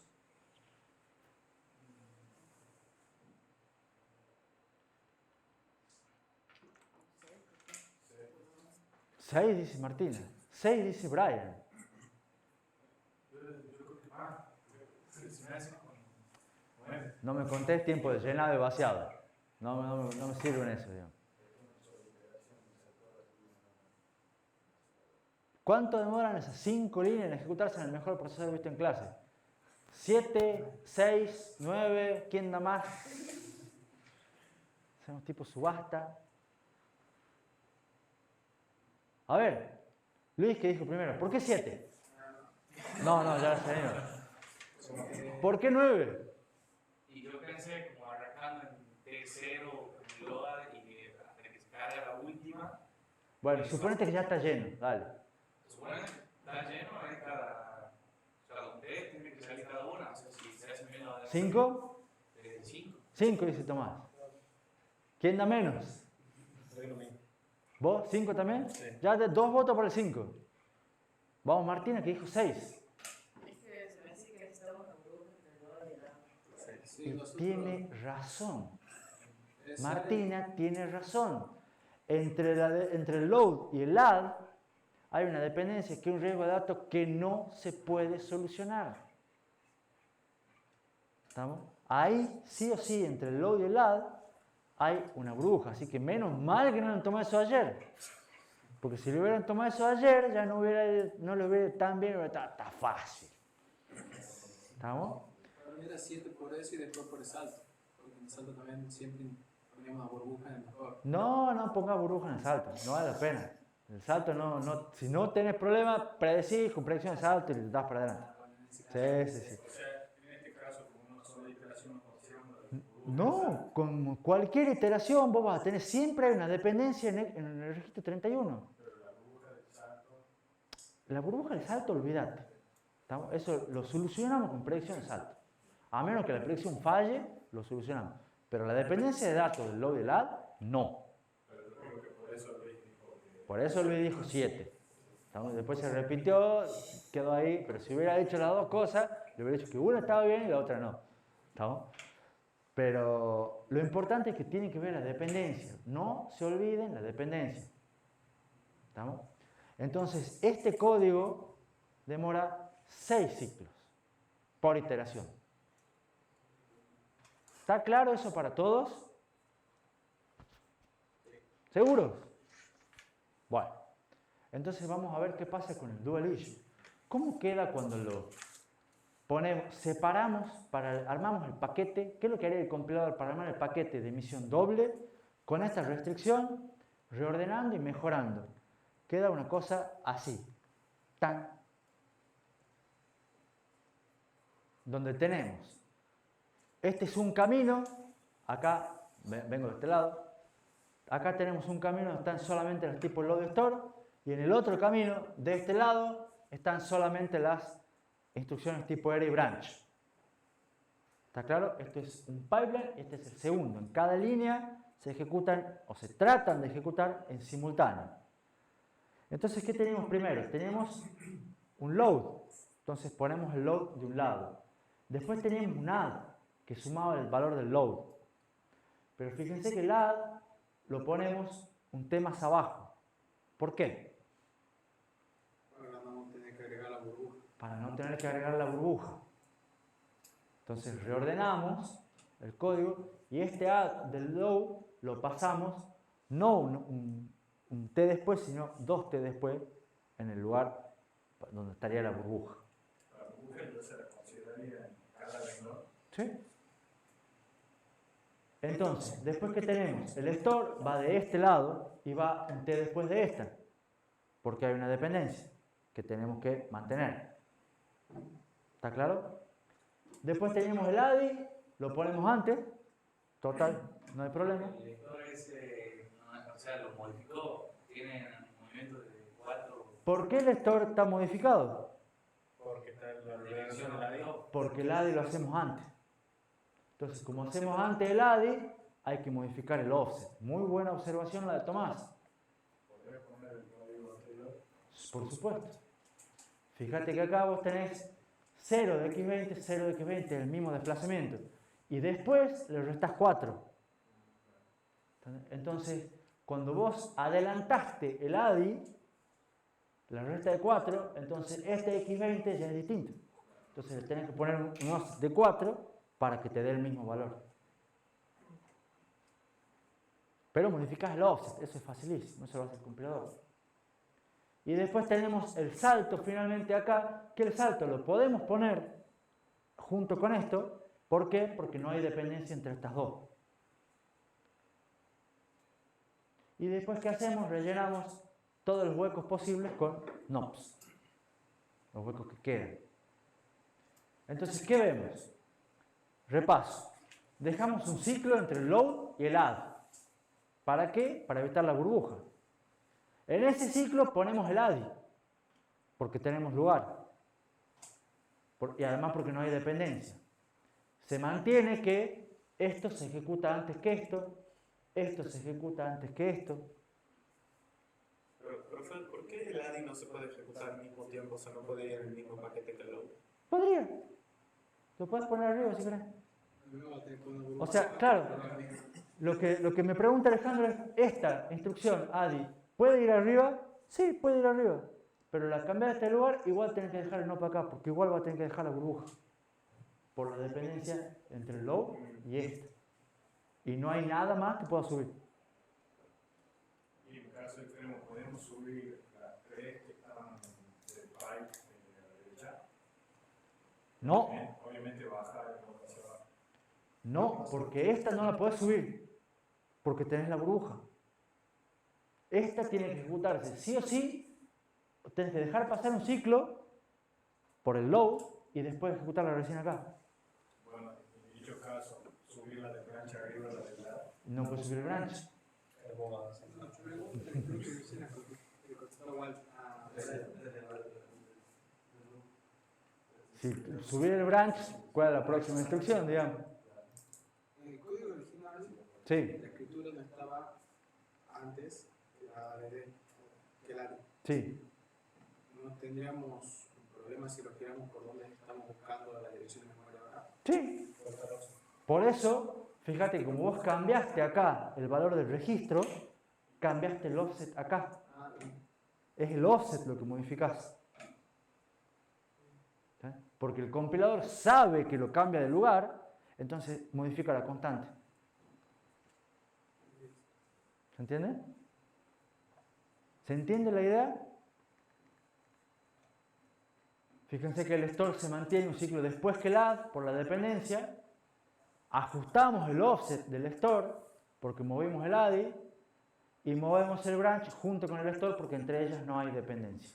6 dice Martina. 6 dice Brian. No me contés tiempo de llenado y vaciado. No me sirve en eso, digamos. ¿Cuánto demoran esas 5 líneas en ejecutarse en el mejor procesador visto en clase? 7, 6, 9, ¿quién da más? Hacemos tipo subasta. A ver, Luis, ¿qué dijo primero? ¿Por qué 7? No, ya la sé. ¿Por qué 9? Y yo pensé como arrancando en T0, en load y hasta que se cargue la última. Bueno, suponete que ya está lleno, dale. Suponete que está lleno, hay cada. O sea, donde tiene que salir cada una. O sea, si se hace menos de 5. 5. 5 dice Tomás. ¿Quién da menos? ¿Vos? ¿5 también? Sí. Ya 2 votos por el 5. Vamos, Martina, que dijo 6. Y tiene razón. Martina tiene razón. Entre el load y el add hay una dependencia que es un riesgo de datos que no se puede solucionar. ¿Estamos? Ahí, sí o sí, entre el load y el add hay una bruja. Así que menos mal que no han tomado eso ayer. Porque si le hubieran tomado eso ayer, ya no lo hubiera ido tan bien, está fácil. ¿Estamos? Era 7 por eso y después por el salto. Porque en el salto también siempre poníamos la burbuja en el mejor. No pongas burbuja en el salto, no vale la pena. El salto si no tenés problema, predecís con predicción de salto y le das para adelante. Sí. O sea, en este caso, como una sola iteración, No, con cualquier iteración vos vas a tener siempre una dependencia en el registro 31. Pero la burbuja del salto. La burbuja del salto, olvídate. Eso lo solucionamos con predicción de salto. A menos que la predicción falle, lo solucionamos. Pero la dependencia de datos del load y del add, no. Por eso Luis dijo 7. Después se repitió, quedó ahí, pero si hubiera dicho las dos cosas, le hubiera dicho que una estaba bien y la otra no. ¿Estamos? Pero lo importante es que tiene que ver la dependencia. No se olviden la dependencia. ¿Estamos? Entonces, este código demora 6 ciclos por iteración. ¿Está claro eso para todos? ¿Seguros? Bueno, entonces vamos a ver qué pasa con el dual issue. ¿Cómo queda cuando lo ponemos, separamos, armamos el paquete? ¿Qué es lo que haría el compilador para armar el paquete de emisión doble con esta restricción, reordenando y mejorando? Queda una cosa así, tan, donde tenemos, este es un camino, acá, vengo de este lado, acá tenemos un camino donde están solamente los tipos load store, y en el otro camino, de este lado, están solamente las instrucciones tipo array branch. ¿Está claro? Esto es un pipeline, este es el segundo. En cada línea se ejecutan o se tratan de ejecutar en simultáneo. Entonces, ¿qué tenemos primero? Tenemos un load. Entonces ponemos el load de un lado. Después tenemos un add, que sumaba el valor del load. Pero fíjense que el add lo ponemos un T más abajo. ¿Por qué? Para no tener que agregar la burbuja. Para no tener que agregar la burbuja. Entonces reordenamos el código y este add del load lo pasamos no un T después, sino 2 T después en el lugar donde estaría la burbuja. La burbuja entonces la consideraría en cada renglón. ¿Sí? Entonces, después que tenemos el store va de este lado y va un T después de esta, porque hay una dependencia que tenemos que mantener. ¿Está claro? Después tenemos el ADI, lo ponemos antes, total, no hay problema. El lector ese, o sea, lo modificó, tiene movimientos de 4. ¿Por qué el store está modificado? Porque está en la dirección de la D. Porque el ADI lo hacemos antes. Entonces, como hacemos antes el ADI, hay que modificar el offset. Muy buena observación la de Tomás. ¿Podrías poner el código anterior? Por supuesto. Fíjate que acá vos tenés 0 de x20, 0 de x20, el mismo desplazamiento. Y después le restas 4. Entonces, cuando vos adelantaste el ADI, la resta de 4, entonces este x20 ya es distinto. Entonces le tenés que poner un offset de 4 para que te dé el mismo valor. Pero modificás el offset, eso es facilísimo, eso lo hace el compilador. Y después tenemos el salto finalmente acá, que el salto lo podemos poner junto con esto. ¿Por qué? Porque no hay dependencia entre estas dos. Y después, ¿qué hacemos? Rellenamos todos los huecos posibles con nops. Los huecos que quedan. Entonces, ¿qué vemos? Repaso. Dejamos un ciclo entre el load y el add. ¿Para qué? Para evitar la burbuja. En ese ciclo ponemos el ADI, porque tenemos lugar. Y además porque no hay dependencia. Se mantiene que esto se ejecuta antes que esto se ejecuta antes que esto. Pero, profe, ¿por qué el ADI no se puede ejecutar al mismo tiempo? O sea, no puede ir en el mismo paquete que el load. Podría. Lo puedes poner arriba si querés. O sea, claro, lo que me pregunta Alejandro es, esta instrucción ADI, ¿puede ir arriba? Sí, puede ir arriba. Pero la cambiaste de lugar, igual tenés que dejar el no para acá, porque igual va a tener que dejar la burbuja. Por la dependencia entre el load y este. Y no hay nada más que pueda subir. Y en caso extremo, ¿podemos subir las 3 que están del pipe de la derecha? No. Obviamente bajar el hacia abajo. No, porque esta no la podés subir, porque tenés la burbuja. Esta tiene que ejecutarse sí o sí, tenés que dejar pasar un ciclo por el load y después ejecutarla recién acá. Bueno, en dicho caso, subir la de branch arriba, la de lado. No puedes subir el branch. Si subir el branch, ¿cuál es la próxima instrucción, digamos? En el código original, Sí, la escritura no estaba antes que el ADI. sí. No tendríamos un problema si lo queramos por dónde estamos buscando la dirección de memoria ahora. Sí. Por eso, fíjate, como vos cambiaste acá el valor del registro, cambiaste el offset acá. Es el offset lo que modificás. ¿Sí? Porque el compilador sabe que lo cambia de lugar, entonces modifica la constante. ¿Se entiende? ¿Se entiende la idea? Fíjense que el store se mantiene un ciclo después que el add por la dependencia. Ajustamos el offset del store porque movimos el ADI y movemos el branch junto con el store porque entre ellas no hay dependencia.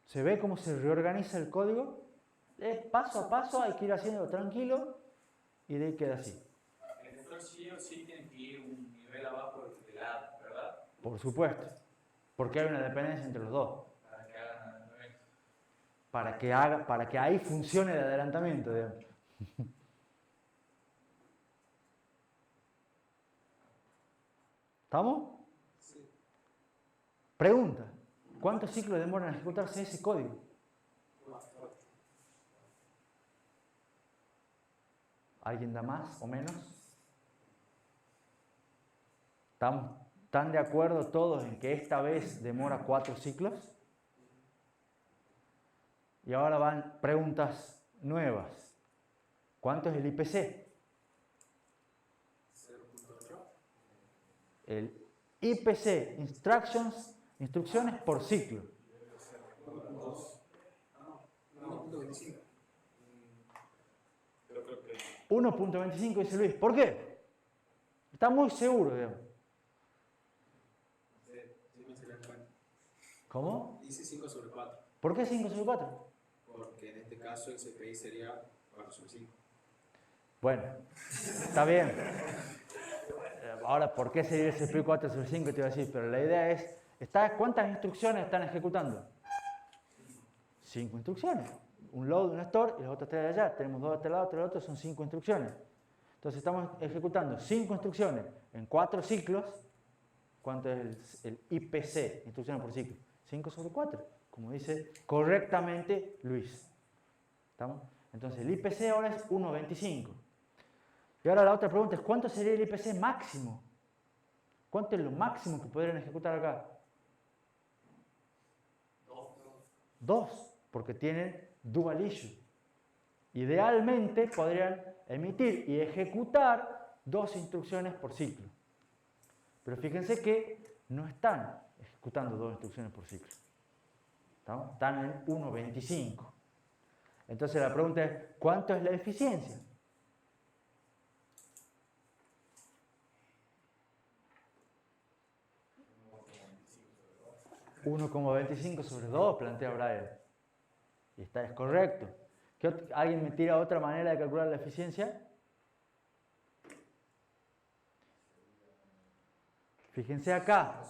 ¿Se ve cómo se reorganiza el código? Paso a paso hay que ir haciéndolo tranquilo y de ahí queda así. El store sí o sí tiene que ir un nivel abajo del add, ¿verdad? Por supuesto, porque hay una dependencia entre los dos. Para que hagan adelantamiento. Para que ahí funcione el adelantamiento, digamos. ¿Estamos? Sí. Pregunta. ¿Cuántos ciclos demoran en ejecutarse ese código? ¿Alguien da más o menos? ¿Están de acuerdo todos en que esta vez demora 4 ciclos? Y ahora van preguntas nuevas. ¿Cuánto es el IPC? 0.8. El IPC, instrucciones por ciclo. 1.25. Yo creo que 1.25 dice Luis. ¿Por qué? Está muy seguro, digamos. Sí, me salió en cuenta. ¿Cómo? Dice 5/4. ¿Por qué 5 sobre 4? Porque en este caso el CPI sería 4/5. Bueno, está bien. Ahora, ¿por qué sería el CPI 4 sobre 5? Te iba a decir, pero la idea es, ¿cuántas instrucciones están ejecutando? 5 instrucciones. Un load, un store y los otros 3 de allá. Tenemos 2 de este lado, 3 del otro, son 5 instrucciones. Entonces estamos ejecutando 5 instrucciones en 4 ciclos. ¿Cuánto es el IPC, instrucciones por ciclo? 5 sobre 4, como dice correctamente Luis. ¿Estamos? Entonces el IPC ahora es 1.25. Y ahora la otra pregunta es, ¿cuánto sería el IPC máximo? ¿Cuánto es lo máximo que podrían ejecutar acá? 2, porque tienen dual issue. Idealmente podrían emitir y ejecutar 2 instrucciones por ciclo. Pero fíjense que no están ejecutando 2 instrucciones por ciclo. ¿Estamos? Están en 1.25. Entonces la pregunta es, ¿cuánto es la eficiencia? $1.25 sobre 2, plantea Brian. Y es correcto. ¿Alguien me tira otra manera de calcular la eficiencia? Fíjense acá.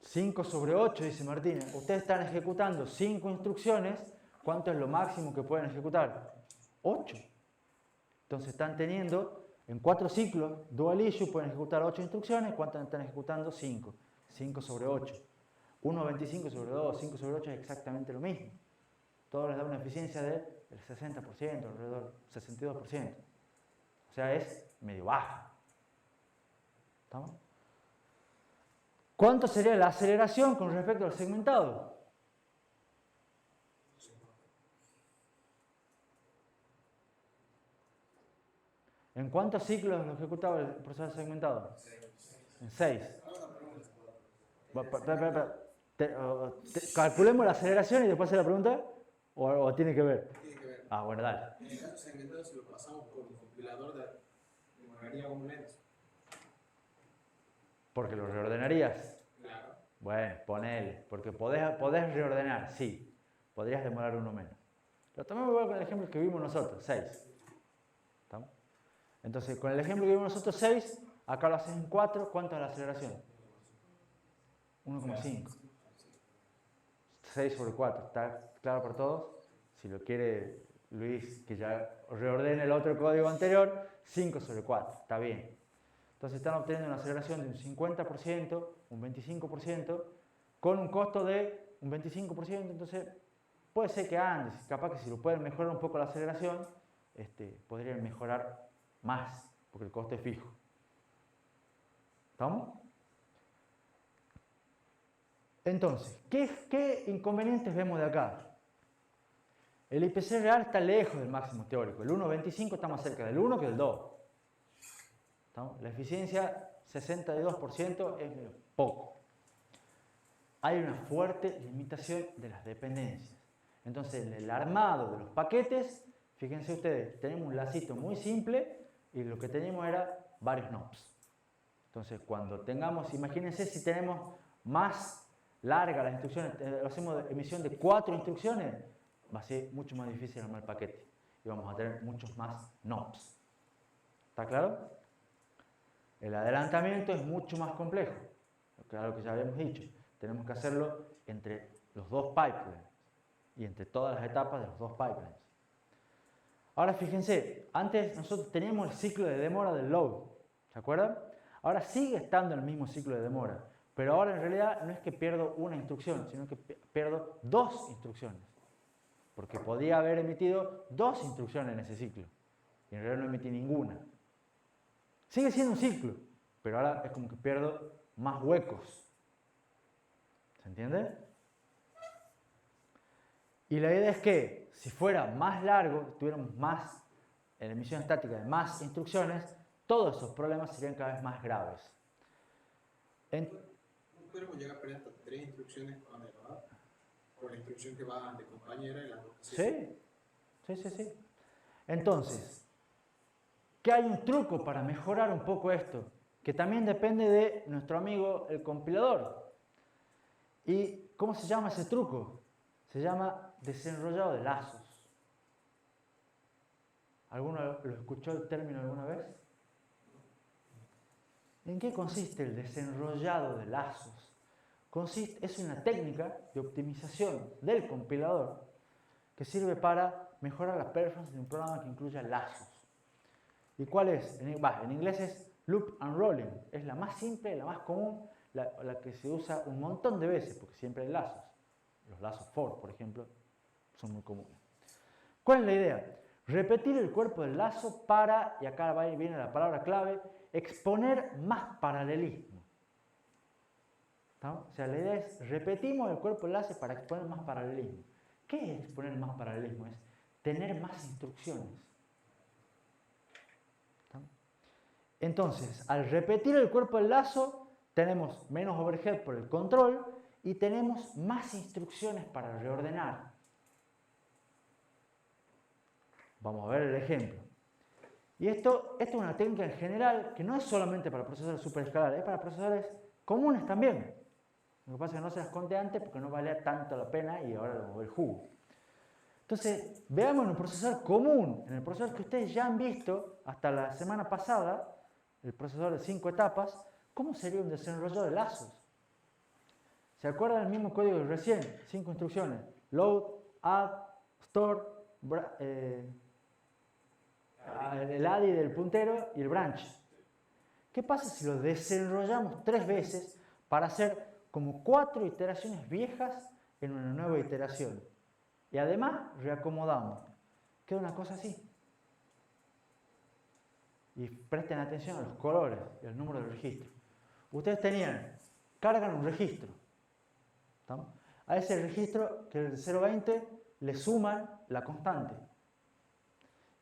5 sobre 8, dice Martínez. Ustedes están ejecutando 5 instrucciones. ¿Cuánto es lo máximo que pueden ejecutar? 8. Entonces están teniendo, en 4 ciclos, dual issue, pueden ejecutar 8 instrucciones. ¿Cuántas están ejecutando? 5. 5 sobre 8. 1.25 sobre 2, 5 sobre 8 es exactamente lo mismo. Todo les da una eficiencia del 60%, alrededor del 62%. O sea, es medio baja. ¿Estamos? ¿Cuánto sería la aceleración con respecto al segmentado? ¿En cuántos ciclos lo ejecutaba el procesador segmentado? En 6. Calculemos la aceleración y después hacer la pregunta. ¿O tiene que ver? Tiene que ver. Ah, bueno, dale. En el caso segmentado, si lo pasamos por el compilador, demoraría aún menos. Porque lo reordenarías. Claro. Bueno, ponele. Porque podés reordenar, sí. Podrías demorar uno menos. Pero tomemos igual con el ejemplo que vimos nosotros, 6. ¿Estamos? Entonces, con el ejemplo que vimos nosotros, 6, acá lo haces en 4, ¿cuánto es la aceleración? 1,5. 6 sobre 4, ¿está claro para todos? Si lo quiere Luis, que ya reordene el otro código anterior, 5 sobre 4, está bien. Entonces están obteniendo una aceleración de un 50%, un 25%, con un costo de un 25%, entonces puede ser que andes, capaz que si lo pueden mejorar un poco la aceleración, podrían mejorar más, porque el costo es fijo. ¿Estamos? Entonces, ¿qué inconvenientes vemos de acá? El IPC real está lejos del máximo teórico. El 1.25 está más cerca del 1 que del 2. ¿Estamos? La eficiencia 62% es poco. Hay una fuerte limitación de las dependencias. Entonces, en el armado de los paquetes, fíjense ustedes, tenemos un lacito muy simple y lo que teníamos era varios knobs. Entonces, cuando tengamos, imagínense si tenemos más largas las instrucciones, hacemos emisión de 4 instrucciones, va a ser mucho más difícil armar el paquete y vamos a tener muchos más knobs. ¿Está claro? El adelantamiento es mucho más complejo, claro que ya habíamos dicho. Tenemos que hacerlo entre los dos pipelines y entre todas las etapas de los dos pipelines. Ahora fíjense, antes nosotros teníamos el ciclo de demora del load, ¿se acuerdan? Ahora sigue estando el mismo ciclo de demora, pero ahora en realidad no es que pierdo una instrucción, sino que pierdo 2 instrucciones. Porque podía haber emitido 2 instrucciones en ese ciclo y en realidad no emití ninguna. Sigue siendo un ciclo, pero ahora es como que pierdo más huecos. ¿Se entiende? Y la idea es que si fuera más largo, tuviéramos más, en emisión estática de más instrucciones, todos esos problemas serían cada vez más graves. ¿No podemos llegar a perder hasta 3 instrucciones con el elevador? Por la instrucción que va de compañera y la otra. Sí. Entonces, ¿qué hay un truco para mejorar un poco esto? Que también depende de nuestro amigo el compilador. ¿Y cómo se llama ese truco? Se llama desenrollado de lazos. ¿Alguno lo escuchó el término alguna vez? ¿En qué consiste el desenrollado de lazos? Es una técnica de optimización del compilador que sirve para mejorar la performance de un programa que incluya lazos. ¿Y cuál es? En inglés es loop and rolling. Es la más simple, la más común, la que se usa un montón de veces, porque siempre hay lazos. Los lazos for, por ejemplo, son muy comunes. ¿Cuál es la idea? Repetir el cuerpo del lazo para, y acá viene la palabra clave, exponer más paralelismo. ¿No? O sea, la idea es, repetimos el cuerpo del lazo para exponer más paralelismo. ¿Qué es exponer más paralelismo? Es tener más instrucciones. ¿No? Entonces, al repetir el cuerpo del lazo, tenemos menos overhead por el control y tenemos más instrucciones para reordenar. Vamos a ver el ejemplo. Y esto es una técnica en general que no es solamente para procesadores superescalares, es para procesadores comunes también. Lo que pasa es que no se las conté antes porque no valía tanto la pena y ahora lo el jugo. Entonces, veamos en un procesador común, en el procesador que ustedes ya han visto hasta la semana pasada, el procesador de 5 etapas, ¿cómo sería un desenrollado de lazos? ¿Se acuerdan del mismo código de recién? 5 instrucciones. Load, add, store, el ADI del puntero y el branch. ¿Qué pasa si lo desenrollamos 3 veces para hacer como 4 iteraciones viejas en una nueva iteración? Y además reacomodamos. Queda una cosa así. Y presten atención a los colores y al número del registro. Ustedes cargan un registro. ¿Estamos? A ese registro, que es el 020, le suman la constante.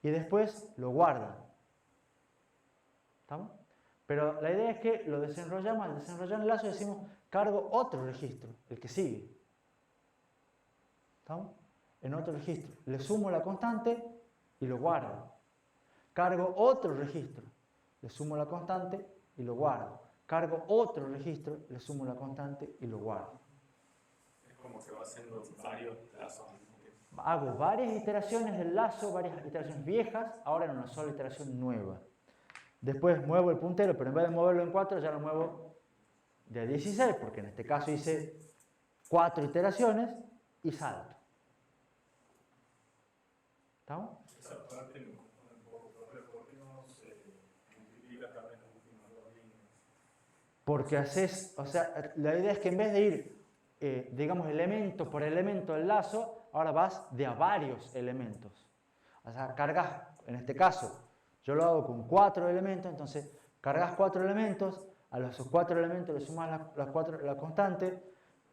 Y después lo guardan. ¿Estamos? Pero la idea es que lo desenrollamos, al desenrollar el lazo decimos cargo otro registro, el que sigue. ¿Estamos? En otro registro. Le sumo la constante y lo guardo. Cargo otro registro, le sumo la constante y lo guardo. Cargo otro registro, le sumo la constante y lo guardo. Es como que va haciendo varios lazos. Hago varias iteraciones del lazo, varias iteraciones viejas, ahora en una sola iteración nueva. Después muevo el puntero, pero en vez de moverlo en 4, ya lo muevo de 16, porque en este caso hice 4 iteraciones y salto. ¿Estamos? Esa parte me confunde un poco, ¿por qué no se multiplica también las últimas 2 líneas? Porque haces, o sea, la idea es que en vez de ir, digamos, elemento por elemento del lazo, ahora vas de a varios elementos. O sea, cargas, en este caso, yo lo hago con 4 elementos, entonces cargas 4 elementos, a esos 4 elementos le sumas la constante,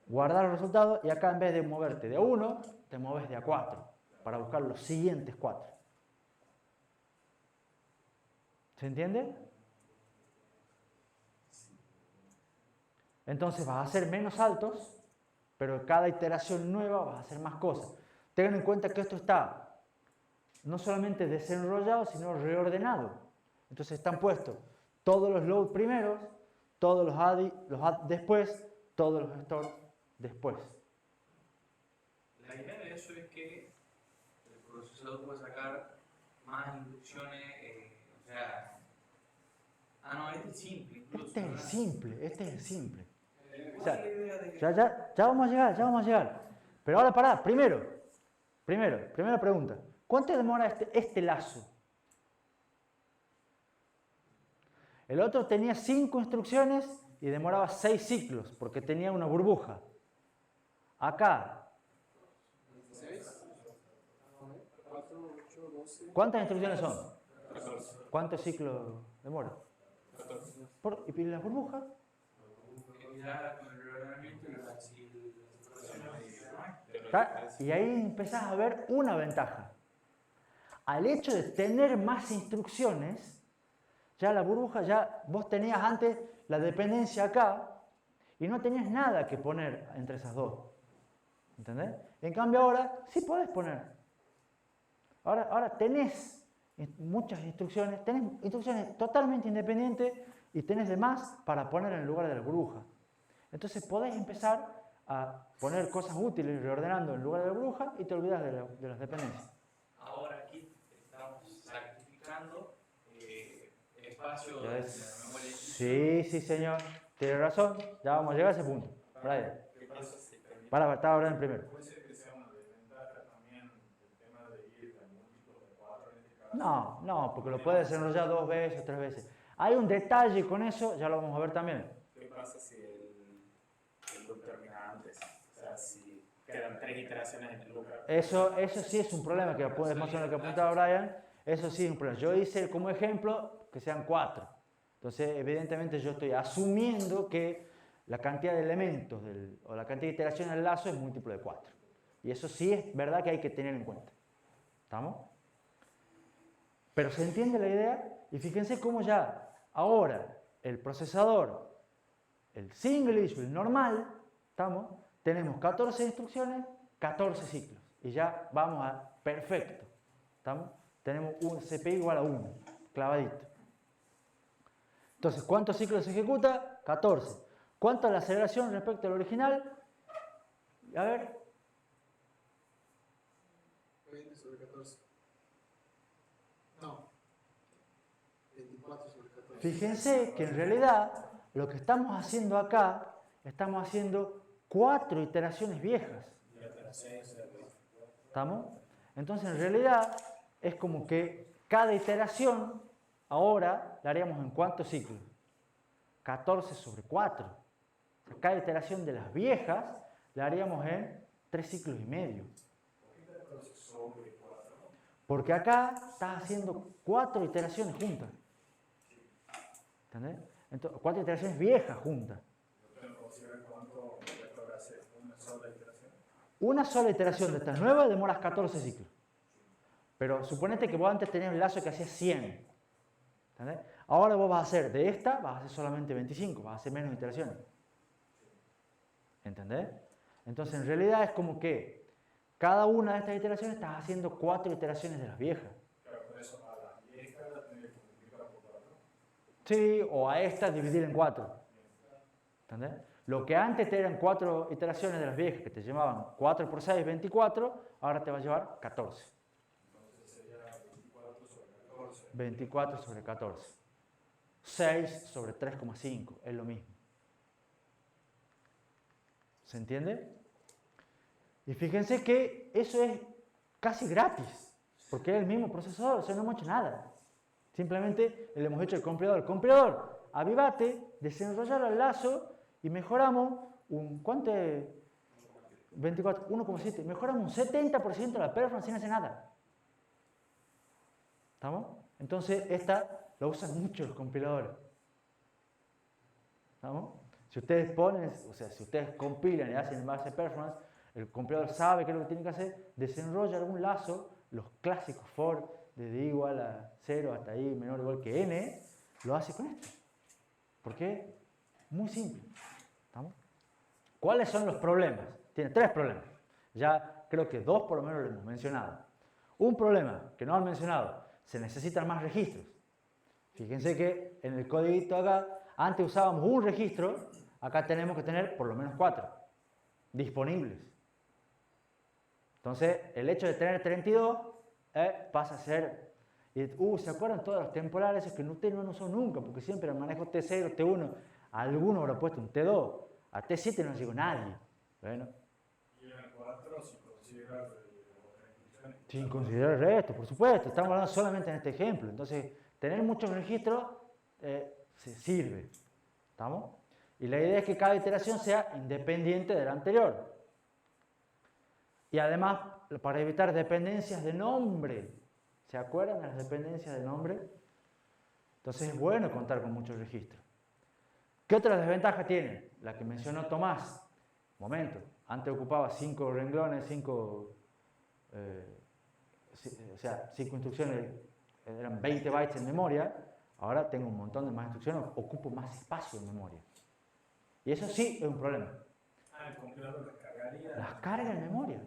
guardar el resultado y acá en vez de moverte de a 1, te mueves de a 4 para buscar los siguientes 4. ¿Se entiende? Entonces vas a hacer menos saltos, pero cada iteración nueva vas a hacer más cosas. Tengan en cuenta que esto está no solamente desenrollado, sino reordenado. Entonces están puestos todos los load primeros, todos los add después, todos los store después. La idea de eso es que el procesador puede sacar más instrucciones, o sea... Ah, no, este es simple. Incluso, este es el simple. O ¿cuál sea, es la idea de que... ya vamos a llegar. Pero ahora pará, primera pregunta. ¿Cuánto demora este lazo? El otro tenía 5 instrucciones y demoraba 6 ciclos porque tenía una burbuja. Acá, 6, 4, 8, 12. ¿cuántas instrucciones son? 14. ¿Cuántos ciclos demora? 14. ¿Y la burbuja? Ya con el ordenamiento y la Y ahí empezás a ver una ventaja. Al hecho de tener más instrucciones, ya la burbuja, ya vos tenías antes la dependencia acá y no tenías nada que poner entre esas dos. ¿Entendés? En cambio ahora sí podés poner. Ahora tenés muchas instrucciones, tenés instrucciones totalmente independientes y tenés de más para poner en lugar de la burbuja. Entonces podés empezar a poner cosas útiles reordenando en lugar de la burbuja y te olvidas de las dependencias. Ahora aquí estamos sacrificando espacio de la memoria. Sí, señor. Tiene razón. Ya vamos a llegar a ese punto. Brian. ¿Qué pasa si también Estaba hablando primero. puede ser que sea una desventaja también el tema de ir de múltiplos de 4 en este caso? No, porque lo puedes desarrollar 2 veces o 3 veces. Hay un detalle con eso, ya lo vamos a ver también. ¿Qué pasa si el loop termina antes? O sea, si quedan 3 iteraciones en el loop. Eso sí es un problema, que es más o menos lo que apuntaba Brian. Eso sí es un problema. Yo hice como ejemplo que sean 4. Entonces, evidentemente yo estoy asumiendo que la cantidad de elementos o la cantidad de iteraciones del lazo es múltiplo de 4. Y eso sí es verdad que hay que tener en cuenta. ¿Estamos? Pero se entiende la idea y fíjense cómo ya ahora el procesador, el single issue, el normal, ¿estamos? Tenemos 14 instrucciones, 14 ciclos. Y ya vamos a perfecto. ¿Estamos? Tenemos un CPU igual a 1, clavadito. Entonces, ¿cuántos ciclos se ejecuta? 14. ¿Cuánto es la aceleración respecto al original? A ver. 20 sobre 14. No. 24 sobre 14. Fíjense que en realidad lo que estamos haciendo acá, estamos haciendo 4 iteraciones viejas. ¿Estamos? Entonces, en realidad, es como que cada iteración ahora la haríamos en ¿cuántos ciclos? 14 sobre 4. O sea, cada iteración de las viejas la haríamos en 3 ciclos y medio. Porque acá estás haciendo 4 iteraciones juntas. ¿Entendés? Entonces, 4 iteraciones viejas juntas. Una sola iteración de estas nuevas demoras 14 ciclos. Pero suponete que vos antes tenías un lazo que hacía 100. ¿Entendés? Ahora vos vas a hacer de esta, vas a hacer solamente 25, vas a hacer menos iteraciones. ¿Entendés? Entonces en realidad es como que cada una de estas iteraciones estás haciendo 4 iteraciones de las viejas. Claro, por eso a la vieja la tendría que multiplicar por 4. Sí, o a esta dividir en 4. ¿Entendés? Lo que antes eran 4 iteraciones de las viejas que te llevaban 4 por 6, 24, ahora te va a llevar 14. Entonces sería 24 sobre 14. 24 sobre 14. 6 sobre 3,5, es lo mismo. ¿Se entiende? Y fíjense que eso es casi gratis, porque es el mismo procesador, o sea, no hemos hecho nada. Simplemente le hemos hecho el compilador. El compilador, avivate, desenrollar el lazo y mejoramos ¿cuánto es? 24, 1,7. Mejoramos un 70% de la performance sin hacer nada. ¿Estamos? Entonces, esta la usan mucho los compiladores. ¿Estamos? Si ustedes ponen, o sea, si ustedes compilan y hacen en base performance, el compilador sabe qué es lo que tiene que hacer, desenrolla algún lazo, los clásicos for, desde i igual a 0 hasta i menor o igual que n, lo hace con esto. ¿Por qué? Muy simple. ¿Estamos? ¿Cuáles son los problemas? Tiene 3 problemas. Ya creo que 2 por lo menos lo hemos mencionado. Un problema que no han mencionado, se necesitan más registros. Fíjense que en el codiguito acá, antes usábamos un registro, acá tenemos que tener por lo menos 4 disponibles. Entonces, el hecho de tener 32 pasa a ser... ¿se acuerdan todos los temporales que usted no usó nunca? Porque siempre el manejo T0, T1, alguno habrá puesto un T2, a T7 no llegó nadie. Bueno. Y en el 4 sin considerar sin considerar el resto, por supuesto. Estamos hablando solamente en este ejemplo. Entonces, tener muchos registros se sirve. ¿Estamos? Y la idea es que cada iteración sea independiente de la anterior. Y además, para evitar dependencias de nombre. ¿Se acuerdan de las dependencias de nombre? Entonces es bueno contar con muchos registros. ¿Qué otra desventaja tiene? La que mencionó Tomás. Momento, antes ocupaba 5 renglones, 5 instrucciones, eran 20 bytes en memoria. Ahora tengo un montón de más instrucciones, ocupo más espacio en memoria. Y eso sí es un problema. El compilador descargaría. Las carga en memoria.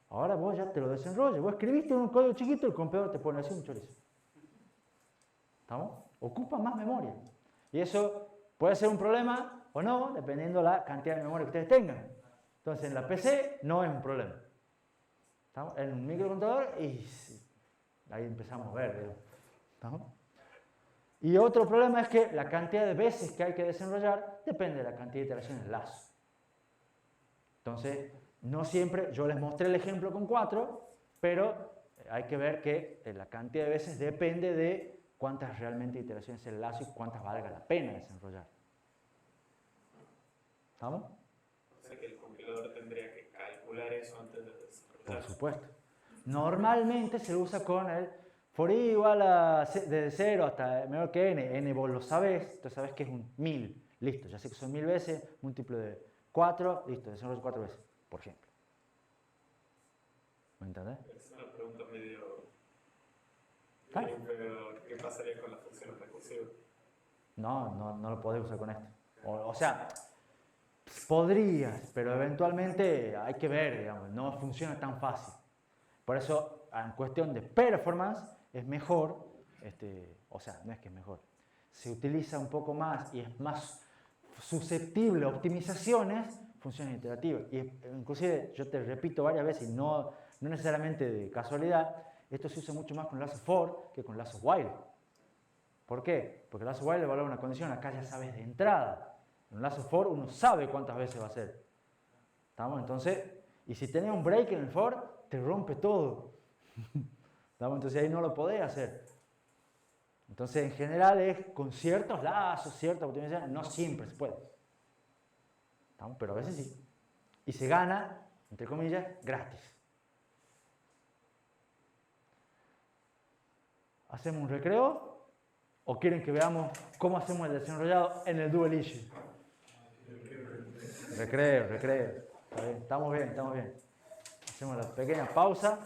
Ahora vos ya te lo desenrollas. Vos escribiste un código chiquito, el compilador te pone así un chorizo. ¿Estamos? Ocupa más memoria. Y eso puede ser un problema o no, dependiendo de la cantidad de memoria que ustedes tengan. Entonces, en la PC no es un problema. ¿Estamos? En un microcontrolador, y ahí empezamos a ver. ¿Estamos? Y otro problema es que la cantidad de veces que hay que desenrollar depende de la cantidad de iteraciones del lazo. Entonces, no siempre, yo les mostré el ejemplo con 4, pero hay que ver que la cantidad de veces depende de cuántas realmente iteraciones el lazo y cuántas valga la pena desenrollar. ¿Estamos? O sea que el compilador tendría que calcular eso antes de desarrollar. Por supuesto. Normalmente se usa con el for i igual a desde 0 hasta menor que n vos lo sabés, tú sabés que es un 1000, listo, ya sé que son 1000 veces, múltiplo de 4, listo, desenrollo 4 veces, por ejemplo. ¿Me entendés? Es una pregunta medio... Claro. Pero, ¿qué pasaría con la función recursiva? No lo podés usar con esto. O sea, podrías, pero eventualmente hay que ver, digamos, no funciona tan fácil. Por eso, en cuestión de performance, es mejor, o sea, no es que es mejor, se utiliza un poco más y es más susceptible a optimizaciones, funciones iterativas. Y inclusive, yo te repito varias veces, no necesariamente de casualidad, esto se usa mucho más con el lazo for que con el lazo while. ¿Por qué? Porque el lazo while evalúa una condición, acá ya sabes de entrada. En un lazo for uno sabe cuántas veces va a ser. ¿Estamos? Entonces, y si tenés un break en el for, te rompe todo. ¿Estamos? Entonces ahí no lo podés hacer. Entonces en general es con ciertos lazos, cierta optimización, no siempre se puede. ¿Estamos? Pero a veces sí. Y se gana, entre comillas, gratis. ¿Hacemos un recreo? ¿O quieren que veamos cómo hacemos el desenrollado en el dual issue? Recreo. Está bien, estamos bien. Hacemos la pequeña pausa.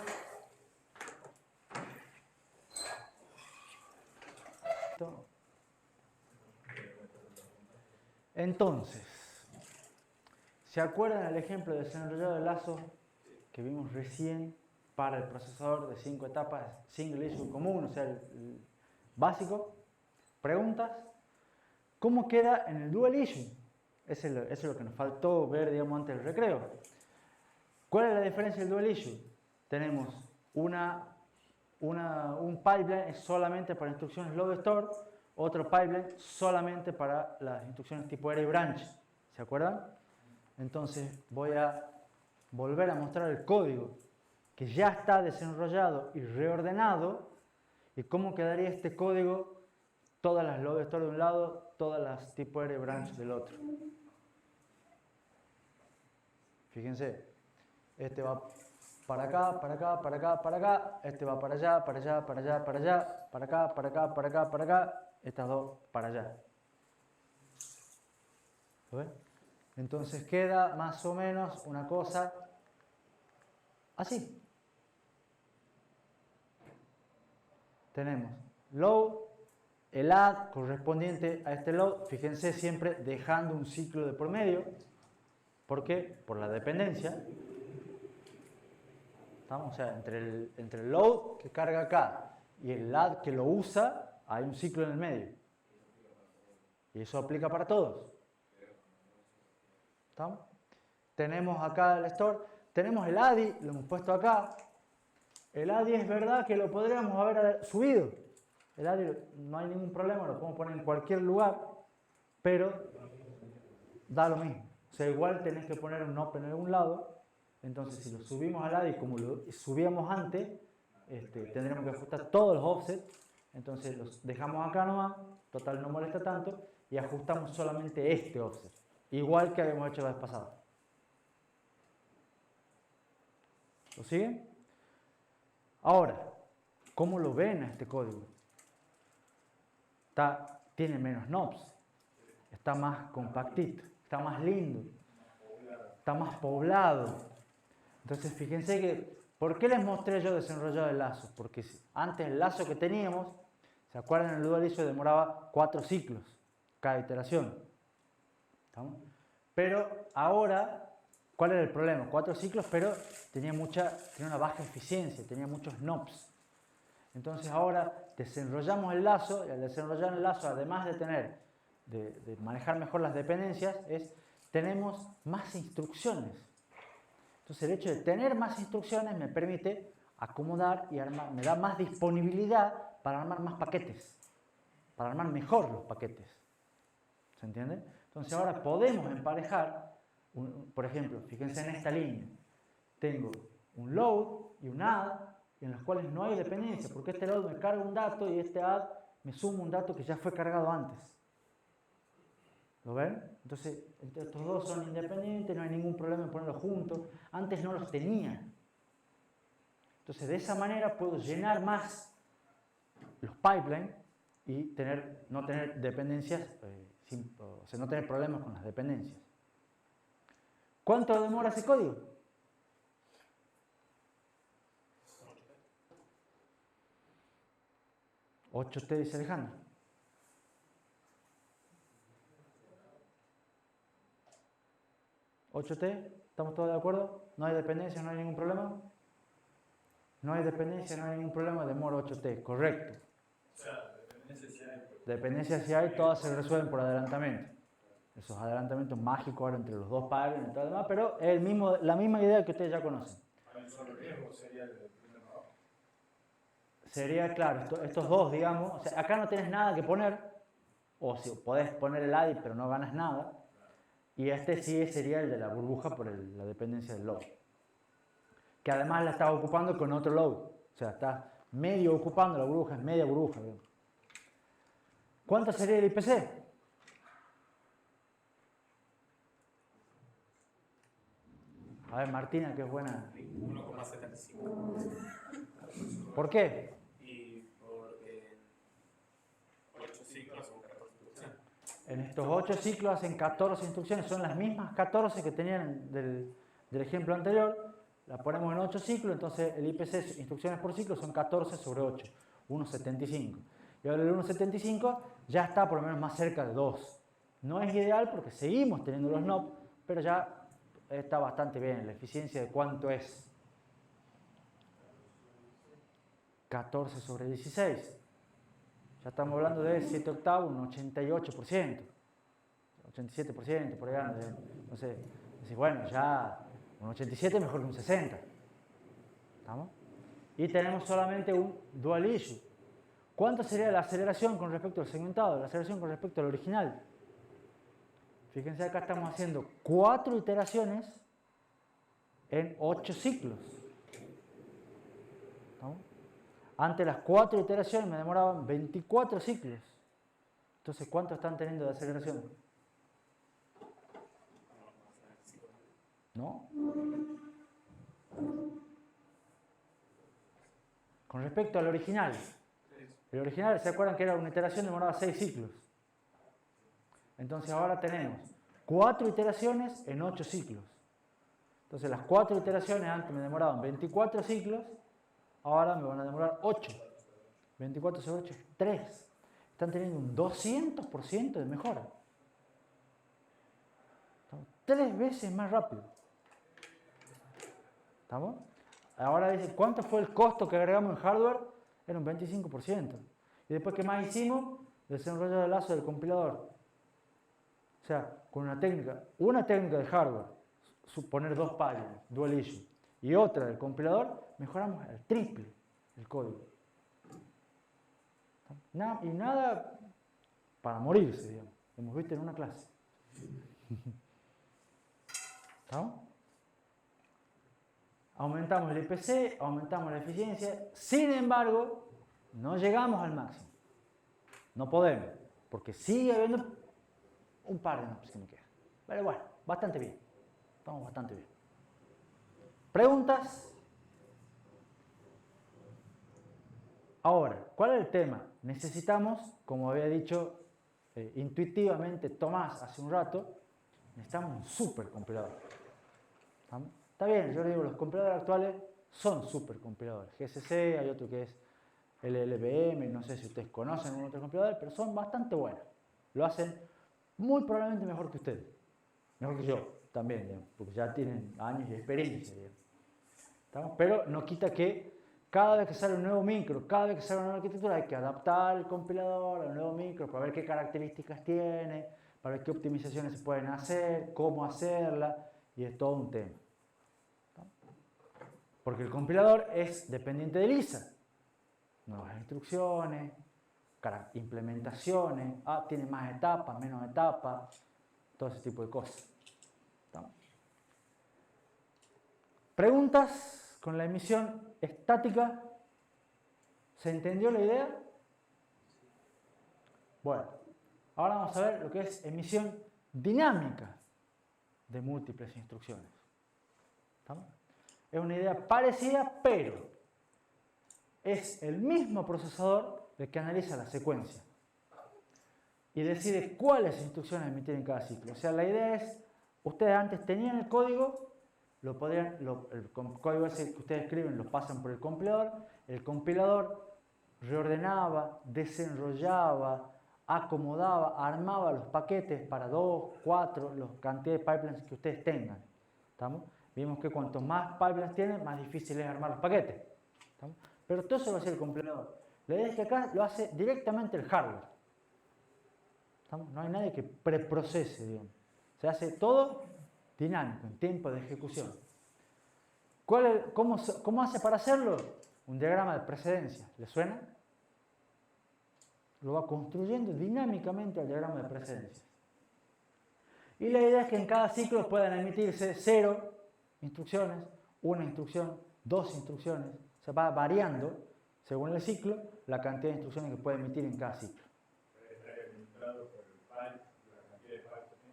Entonces, ¿se acuerdan el ejemplo de desenrollado de lazo que vimos recién para el procesador de 5 etapas, single issue común, o sea, el básico? ¿Preguntas? ¿Cómo queda en el dual issue? Eso es lo que nos faltó ver, digamos, antes del recreo. ¿Cuál es la diferencia del dual issue? Tenemos un pipeline es solamente para instrucciones load store, otro pipeline solamente para las instrucciones tipo array branch. ¿Se acuerdan? Entonces voy a volver a mostrar el código que ya está desenrollado y reordenado. ¿Y cómo quedaría este código? Todas las load store de un lado, todas las tipo array branch del otro. Fíjense, este va para acá, para acá, para acá, para acá, este va para allá, para allá, para allá, para allá, para acá, para acá, para acá, para acá, estas dos para allá. ¿Lo ven? Entonces queda más o menos una cosa así. Tenemos load, el add correspondiente a este load, fíjense siempre dejando un ciclo de por medio. ¿Por qué? Por la dependencia. ¿Estamos? O sea, entre el load que carga acá y el add que lo usa, hay un ciclo en el medio. Y eso aplica para todos. ¿Estamos? Tenemos acá el store, tenemos el ADI, lo hemos puesto acá. El ADI es verdad que lo podríamos haber subido. El ADI no hay ningún problema, lo podemos poner en cualquier lugar, pero da lo mismo. O sea, igual tenés que poner un NOP en algún lado. Entonces, si lo subimos al ADI como lo subíamos antes, tendremos que ajustar todos los offsets. Entonces, los dejamos acá nomás, total no molesta tanto, y ajustamos solamente este offset. Igual que habíamos hecho la vez pasada. ¿Lo siguen? Ahora, ¿cómo lo ven a este código? Tiene menos knobs, está más compactito, está más lindo, está más poblado. Entonces, fíjense que, ¿por qué les mostré yo desenrollado el lazo? Porque antes el lazo que teníamos, ¿se acuerdan? El dual issue demoraba 4 ciclos cada iteración. ¿Estamos? Pero ahora, ¿cuál era el problema? 4 ciclos, pero tenía una baja eficiencia, tenía muchos knobs. Entonces ahora desenrollamos el lazo, y al desenrollar el lazo, además de manejar mejor las dependencias, tenemos más instrucciones. Entonces el hecho de tener más instrucciones me permite acomodar y armar, me da más disponibilidad para armar más paquetes, para armar mejor los paquetes. ¿Se entiende? Entonces ahora podemos emparejar, por ejemplo, fíjense en esta línea, tengo un load y un add, en los cuales no hay dependencia, porque este load me carga un dato y este add me suma un dato que ya fue cargado antes. ¿Lo ven? Entonces, estos dos son independientes, no hay ningún problema en ponerlos juntos. Antes no los tenía. Entonces, de esa manera puedo llenar más los pipelines y no tener dependencias, o sea, no tener problemas con las dependencias. ¿Cuánto demora ese código? 8T, dice Alejandro. ¿8T? ¿Estamos todos de acuerdo? ¿No hay dependencia, no hay ningún problema? No hay dependencia, no hay ningún problema, demora 8T, correcto. O sea, dependencias sí hay. Dependencias sí hay, todas se resuelven por adelantamiento. Esos adelantamientos mágicos ahora entre los dos pipelines y todo lo demás, pero es la misma idea que ustedes ya conocen. ¿Hay un solo riesgo? ¿Sería el primer nodo? Sería, claro, estos dos, digamos, o sea, acá no tenés nada que poner, o si podés poner el ADI pero no ganas nada, y este sí sería el de la burbuja por la dependencia del load, que además la estaba ocupando con otro load, o sea, está medio ocupando la burbuja, es media burbuja, digamos. ¿Cuánto sería el IPC? A ver, Martina, que es buena. 1,75. ¿Por qué? Y porque 8 ciclos son 14 instrucciones. En estos 8 ciclos hacen 14 instrucciones, son las mismas 14 que tenían del ejemplo anterior. La ponemos en 8 ciclos, entonces el IPC, instrucciones por ciclo, son 14 sobre 8, 1,75. Y ahora el 1,75 ya está por lo menos más cerca de 2. No es ideal porque seguimos teniendo los NOP, pero ya está bastante bien. La eficiencia de cuánto es 14 sobre 16. Ya estamos hablando de 7 octavos, un 88%, 87%, por ahí. Entonces, decís, bueno, ya un 87 es mejor que un 60. ¿Estamos? Y tenemos solamente un dual issue. ¿Cuánto sería la aceleración con respecto al segmentado? La aceleración con respecto al original. Fíjense, acá estamos haciendo 4 iteraciones en 8 ciclos. ¿Estamos? Antes las 4 iteraciones me demoraban 24 ciclos. Entonces, ¿cuánto están teniendo de aceleración? ¿No? Con respecto al original. El original, ¿se acuerdan que era una iteración demoraba 6 ciclos? Entonces ahora tenemos 4 iteraciones en 8 ciclos. Entonces las 4 iteraciones antes me demoraban 24 ciclos, ahora me van a demorar 8. 24 sobre 8 es 3. están teniendo un 200% de mejora. ¿Estamos? 3 veces más rápido. ¿Estamos? Ahora dice, ¿cuánto fue el costo que agregamos en hardware? Era un 25%. Y después, ¿qué más hicimos? Desenrollar el lazo del compilador. O sea, con una técnica de hardware, suponer 2 pipelines, dual issue, y otra del compilador, mejoramos al triple el código. Y nada para morirse, digamos. Lo hemos visto en una clase. ¿Estamos? Aumentamos el IPC, aumentamos la eficiencia, sin embargo, no llegamos al máximo. No podemos, porque sigue habiendo un par de nops que me quedan. Pero bueno, bastante bien. Estamos bastante bien. ¿Preguntas? Ahora, ¿cuál es el tema? Necesitamos, como había dicho intuitivamente Tomás hace un rato, necesitamos un supercompilador. Está bien, yo le digo, los compiladores actuales son supercompiladores. GCC, hay otro que es LLVM, no sé si ustedes conocen algún otro compilador, pero son bastante buenos. Lo hacen muy probablemente mejor que ustedes. Mejor que yo también, digamos, porque ya tienen años de experiencia. Digamos. Pero no quita que cada vez que sale un nuevo micro, cada vez que sale una nueva arquitectura, hay que adaptar el compilador al nuevo micro para ver qué características tiene, para ver qué optimizaciones se pueden hacer, cómo hacerla, y es todo un tema. Porque el compilador es dependiente de Lisa. Nuevas instrucciones, implementaciones, tiene más etapas, menos etapas, todo ese tipo de cosas. ¿Estamos? ¿Preguntas con la emisión estática? ¿Se entendió la idea? Bueno, ahora vamos a ver lo que es emisión dinámica de múltiples instrucciones. ¿Estamos? Es una idea parecida, pero es el mismo procesador el que analiza la secuencia y decide cuáles instrucciones emitir en cada ciclo. O sea, la idea es, ustedes antes tenían el código, el código ese que ustedes escriben lo pasan por el compilador reordenaba, desenrollaba, acomodaba, armaba los paquetes para 2, 4, la cantidad de pipelines que ustedes tengan. ¿Estamos? Vimos que cuanto más pipelines tienen, más difícil es armar los paquetes. ¿Estamos? Pero todo eso lo hace el compilador. La idea es que acá lo hace directamente el hardware. ¿Estamos? No hay nadie que preprocese, digamos. Se hace todo dinámico, en tiempo de ejecución. ¿Cómo hace para hacerlo? Un diagrama de precedencia. ¿Le suena? Lo va construyendo dinámicamente el diagrama de precedencia. Y la idea es que en cada ciclo puedan emitirse 0 instrucciones, 1 instrucción, 2 instrucciones. Se va variando, según el ciclo, la cantidad de instrucciones que puede emitir en cada ciclo.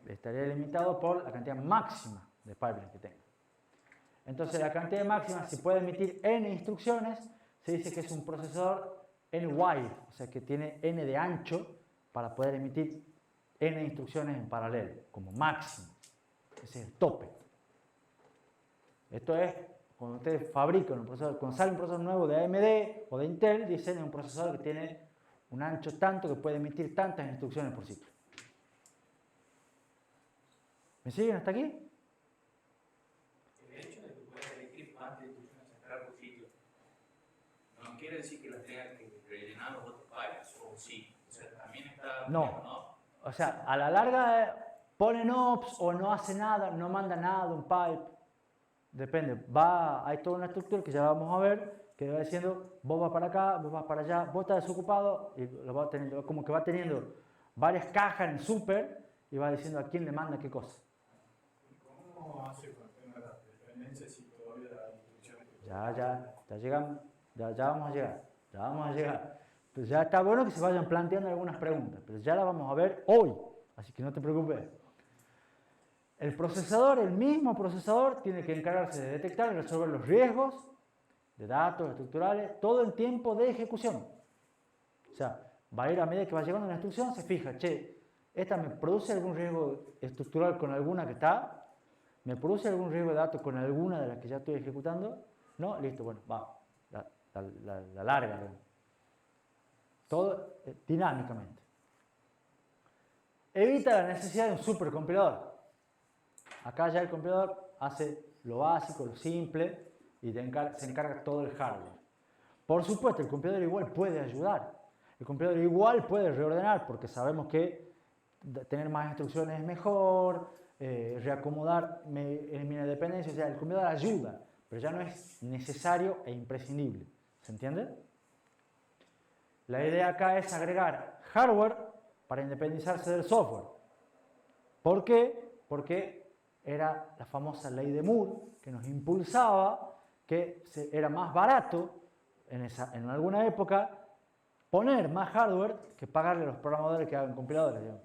Estaría limitado por la cantidad máxima de pipelines que tenga. Entonces, la cantidad máxima, si puede emitir n instrucciones, se dice que es un procesador n-wide, o sea que tiene n de ancho para poder emitir n instrucciones en paralelo, como máximo. Ese es el tope. Esto es, cuando ustedes fabrican un procesador, cuando sale un procesador nuevo de AMD o de Intel, dicen un procesador que tiene un ancho tanto que puede emitir tantas instrucciones por ciclo. ¿Me siguen hasta aquí? El hecho de que puedas elegir cuántas instrucciones sacar por ciclo no quiere decir que las tengas que rellenar los otros pipes, o sí. O sea, también está... No. O sea, a la larga pone ops o no hace nada, no manda nada, un pipe. Depende. Hay toda una estructura que ya vamos a ver, que va diciendo, vos vas para acá, vos vas para allá, vos estás desocupado, y lo va teniendo, como que va teniendo varias cajas en super y va diciendo a quién le manda qué cosa. ¿Cómo hace con el tema de las dependencias si todavía las instrucciones? Ya llegamos, ya vamos a llegar. Pues ya está bueno que se vayan planteando algunas preguntas, pero ya las vamos a ver hoy, así que no te preocupes. El procesador, el mismo procesador, tiene que encargarse de detectar y resolver los riesgos de datos estructurales, todo en tiempo de ejecución. O sea, va a ir a medida que va llegando una instrucción, se fija, ¿esta me produce algún riesgo estructural con alguna que está? ¿Me produce algún riesgo de datos con alguna de las que ya estoy ejecutando? No, listo, bueno, va, la larga. todo dinámicamente. Evita la necesidad de un supercompilador. Acá ya el compilador hace lo básico, lo simple, y se encarga todo el hardware. Por supuesto, el compilador igual puede ayudar. El compilador igual puede reordenar, porque sabemos que tener más instrucciones es mejor, reacomodar elimina dependencias, o sea, el compilador ayuda, pero ya no es necesario e imprescindible. ¿Se entiende? La idea acá es agregar hardware para independizarse del software. ¿Por qué? Porque era la famosa ley de Moore que nos impulsaba que era más barato en alguna época poner más hardware que pagarle a los programadores que hagan compiladores, digamos.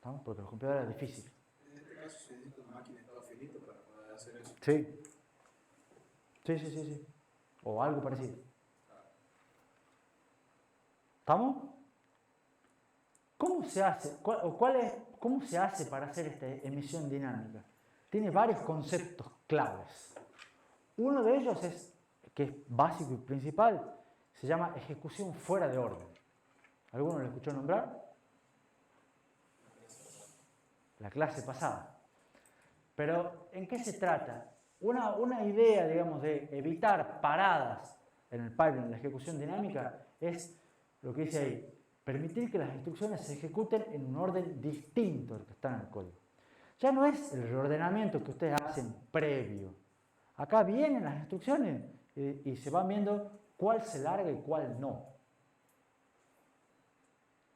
¿No? Porque los compiladores es difícil. En este caso se necesita una máquina de estado finito para poder hacer eso. Sí. Sí. O algo parecido. ¿Estamos? ¿Cómo se hace? ¿Cómo se hace para hacer esta emisión dinámica? Tiene varios conceptos claves. Uno de ellos que es básico y principal, se llama ejecución fuera de orden. ¿Alguno lo escuchó nombrar? La clase pasada. Pero, ¿en qué se trata? Una idea, digamos, de evitar paradas en el pipeline, en la ejecución dinámica, es lo que dice ahí, permitir que las instrucciones se ejecuten en un orden distinto al que está en el código. Ya no es el reordenamiento que ustedes hacen previo. Acá vienen las instrucciones y se van viendo cuál se larga y cuál no.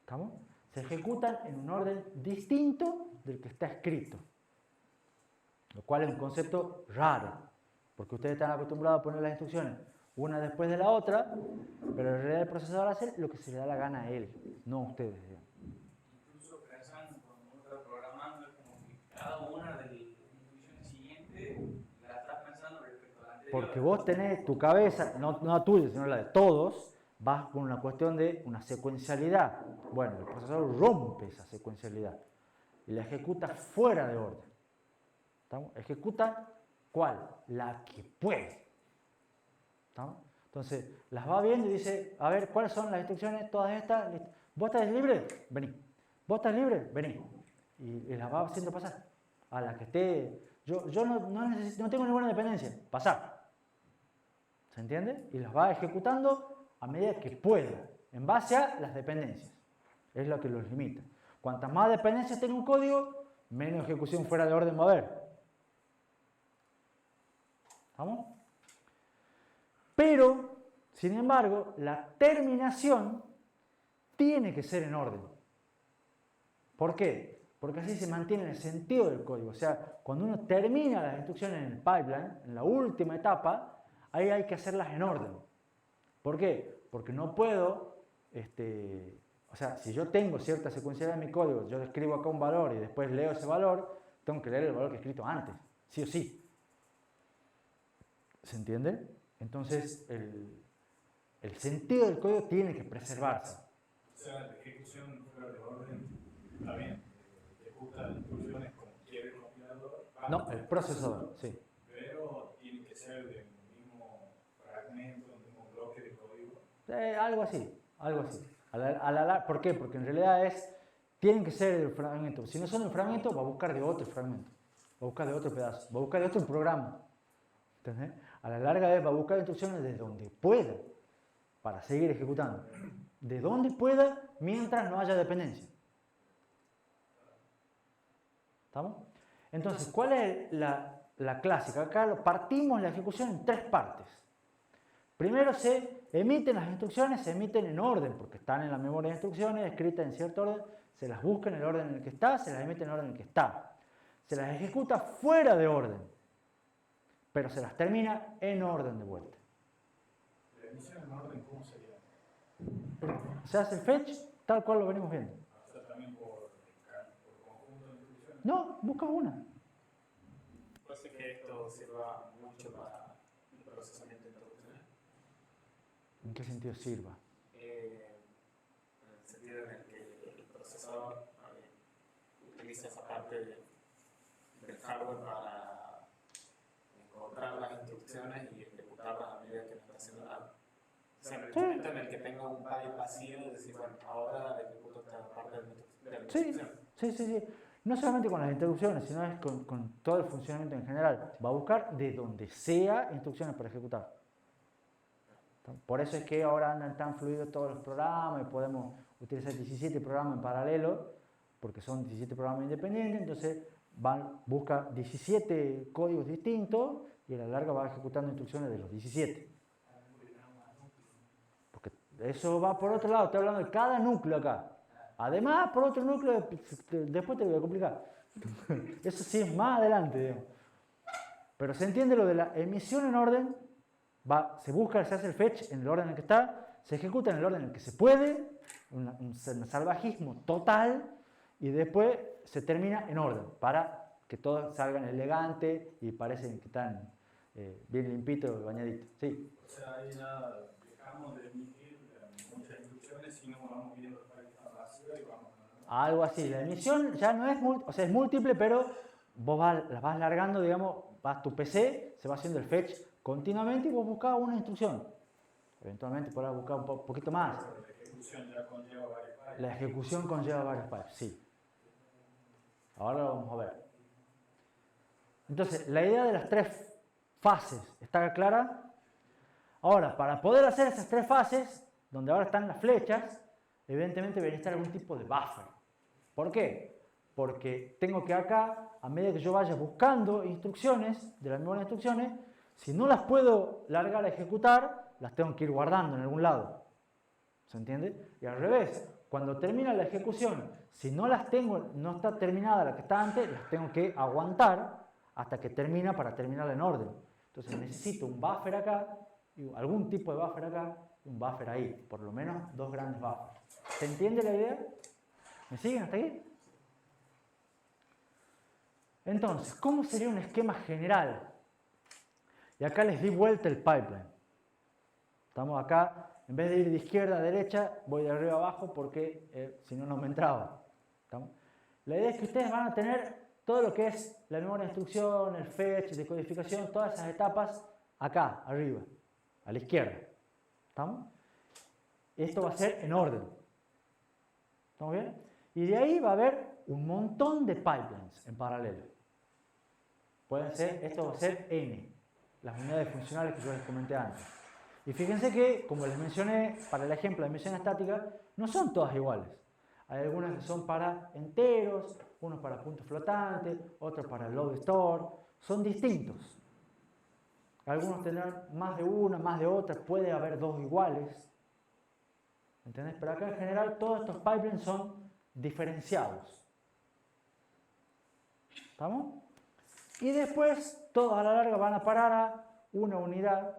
¿Estamos? Se ejecutan en un orden distinto del que está escrito. Lo cual es un concepto raro, porque ustedes están acostumbrados a poner las instrucciones una después de la otra, pero en realidad el procesador hace lo que se le da la gana a él, no a ustedes. Incluso pensando, cuando uno está programando, es como que cada una de las instrucciones siguientes la estás pensando respecto a la anterior. Porque vos tenés tu cabeza, no la tuya, sino la de todos, vas con una cuestión de una secuencialidad. Bueno, el procesador rompe esa secuencialidad y la ejecuta fuera de orden. ¿Estamos? Ejecuta ¿cuál? La que puede. ¿Estamos? Entonces, las va viendo y dice, a ver, ¿cuáles son las instrucciones? Todas estas. ¿Vos estás libre? Vení. ¿Vos estás libre? Vení. Y las va haciendo pasar. A la que esté... Yo no tengo ninguna dependencia. Pasar. ¿Se entiende? Y las va ejecutando a medida que pueda, en base a las dependencias. Es lo que los limita. Cuantas más dependencias tenga un código, menos ejecución fuera de orden va a haber. ¿Estamos? Pero, sin embargo, la terminación tiene que ser en orden. ¿Por qué? Porque así se mantiene el sentido del código. O sea, cuando uno termina las instrucciones en el pipeline, en la última etapa, ahí hay que hacerlas en orden. ¿Por qué? Porque no puedo, o sea, si yo tengo cierta secuencialidad en mi código, yo escribo acá un valor y después leo ese valor, tengo que leer el valor que he escrito antes, sí o sí. ¿Se entiende? Entonces, el sentido del código tiene que preservarse. O sea, la ejecución fuera de orden, está bien, ejecuta las instrucciones como quiere el compilador. No, el procesador, sí. Pero tiene que ser del mismo fragmento, del mismo bloque de código. Algo así, algo así. ¿Por qué? Porque en realidad tienen que ser del fragmento. Si no son del fragmento, va a buscar de otro fragmento, va a buscar de otro pedazo, va a buscar de otro programa. ¿Entendés? A la larga va a buscar instrucciones de donde pueda para seguir ejecutando. De donde pueda mientras no haya dependencia. ¿Estamos? Entonces, ¿cuál es la clásica? Acá partimos la ejecución en tres partes. Primero se emiten las instrucciones, se emiten en orden, porque están en la memoria de instrucciones, escritas en cierto orden, se las busca en el orden en el que está, se las emite en el orden en el que está. Se las ejecuta fuera de orden, pero se las termina en orden de vuelta. ¿La emisión en orden cómo sería? Se hace el fetch tal cual lo venimos viendo. O sea, también por conjunto de instrucciones. No, busca una. Parece que esto sirva mucho para el procesamiento instruccional. ¿En qué sentido sirva? En el sentido en el que el procesador utiliza esa parte del hardware para encontrar las instrucciones y ejecutarlas a medida que está haciendo nada. O sea, en el momento en el que tenga un pipe vacío, decir, bueno, ahora ejecuto esta parte de la instrucción. Sí. No solamente con las instrucciones, sino es con todo el funcionamiento en general. Va a buscar de donde sea instrucciones para ejecutar. Por eso es que ahora andan tan fluidos todos los programas y podemos utilizar 17 programas en paralelo, porque son 17 programas independientes, entonces busca 17 códigos distintos y a la larga va ejecutando instrucciones de los 17. Porque eso va por otro lado, estoy hablando de cada núcleo acá. Además, por otro núcleo, después te lo voy a complicar. Eso sí es más adelante, digamos. Pero se entiende lo de la emisión en orden, se busca, se hace el fetch en el orden en el que está, se ejecuta en el orden en el que se puede, un salvajismo total, y después se termina en orden, para que todos salgan elegantes y parecen que están bien limpitos y bañaditos. Sí. O sea, ahí ya dejamos de emitir muchas instrucciones y no vamos viendo para que está vacío y vamos. Algo así. La emisión ya no es, o sea, es múltiple, pero vos la vas largando, digamos, tu PC, se va haciendo el fetch continuamente y vos buscás una instrucción. Eventualmente podrás buscar un poquito más. Pero la ejecución ya conlleva varios pipes. La ejecución conlleva varios pipes, sí. Ahora lo vamos a ver. Entonces, la idea de las tres fases está clara. Ahora, para poder hacer esas tres fases, donde ahora están las flechas, evidentemente debería estar algún tipo de buffer. ¿Por qué? Porque tengo que acá, a medida que yo vaya buscando instrucciones, de las mismas instrucciones, si no las puedo largar a ejecutar, las tengo que ir guardando en algún lado. ¿Se entiende? Y al revés, cuando termina la ejecución, si no las tengo, no está terminada la que está antes, las tengo que aguantar hasta que termina para terminarla en orden. Entonces necesito un buffer acá, algún tipo de buffer acá y un buffer ahí, por lo menos dos grandes buffers. ¿Se entiende la idea? ¿Me siguen hasta aquí? Entonces, ¿cómo sería un esquema general? Y acá les di vuelta el pipeline. Estamos acá, en vez de ir de izquierda a derecha, voy de arriba a abajo porque si no, no me entraba. ¿Estamos? La idea es que ustedes van a tener todo lo que es la memoria de instrucción, el fetch, decodificación, todas esas etapas acá, arriba, a la izquierda. ¿Estamos? Esto va a ser en orden. ¿Estamos bien? Y de ahí va a haber un montón de pipelines en paralelo. Pueden ser, esto va a ser N, las unidades funcionales que yo les comenté antes. Y fíjense que, como les mencioné, para el ejemplo de emisión estática, no son todas iguales. Hay algunas que son para enteros, unos para puntos flotantes, otros para load store, son distintos. Algunos tendrán más de una, más de otra, puede haber dos iguales. ¿Entendés? Pero acá en general todos estos pipelines son diferenciados. ¿Estamos? Y después todos a la larga van a parar a una unidad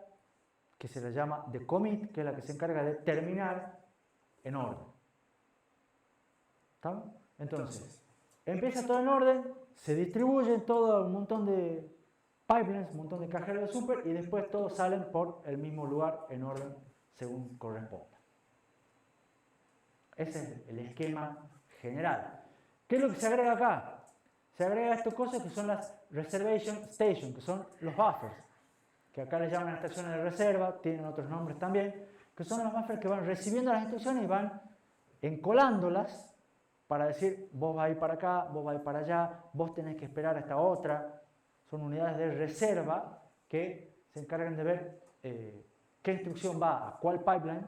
que se le llama de commit, que es la que se encarga de terminar en orden. ¿Estamos? Entonces, empieza todo en orden, se distribuyen todo un montón de pipelines, un montón de cajeros de super y después todos salen por el mismo lugar en orden según corresponda. Ese es el esquema general. ¿Qué es lo que se agrega acá? Se agrega estas cosas que son las reservation stations, que son los buffers, que acá les llaman estaciones de reserva, tienen otros nombres también, que son los buffers que van recibiendo las instrucciones y van encolándolas para decir, vos vas a ir para acá, vos vas a ir para allá, vos tenés que esperar a esta otra. Son unidades de reserva que se encargan de ver qué instrucción va a cuál pipeline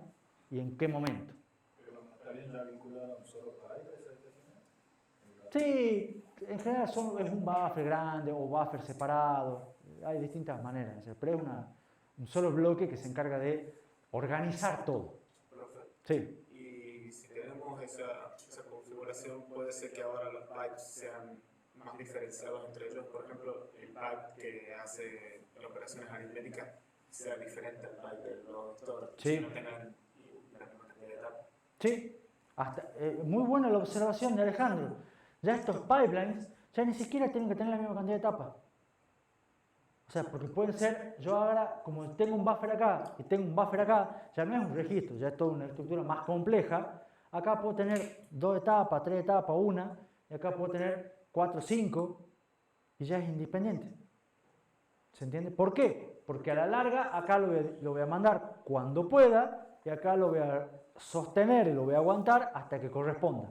y en qué momento. Pero no estaría ya vinculado a un solo pipe esa estación. Sí, en general es un buffer grande o buffer separado. Hay distintas maneras, pero es un solo bloque que se encarga de organizar todo. Profe, Sí. y si tenemos esa configuración, puede ser que ahora los pipes sean más diferenciados entre ellos. Por ejemplo, el pipe que hace operaciones aritméticas sea diferente al pipe del load store, Sí. que no tengan la misma cantidad de etapas. Sí, muy buena la observación de Alejandro. Ya estos pipelines ya ni siquiera tienen que tener la misma cantidad de etapas. O sea, porque pueden ser, yo ahora, como tengo un buffer acá y tengo un buffer acá, ya no es un registro, ya es toda una estructura más compleja. Acá puedo tener 2 etapas, 3 etapas, una, y acá puedo tener 4, 5, y ya es independiente. ¿Se entiende? ¿Por qué? Porque a la larga acá lo voy a mandar cuando pueda, y acá lo voy a sostener y lo voy a aguantar hasta que corresponda.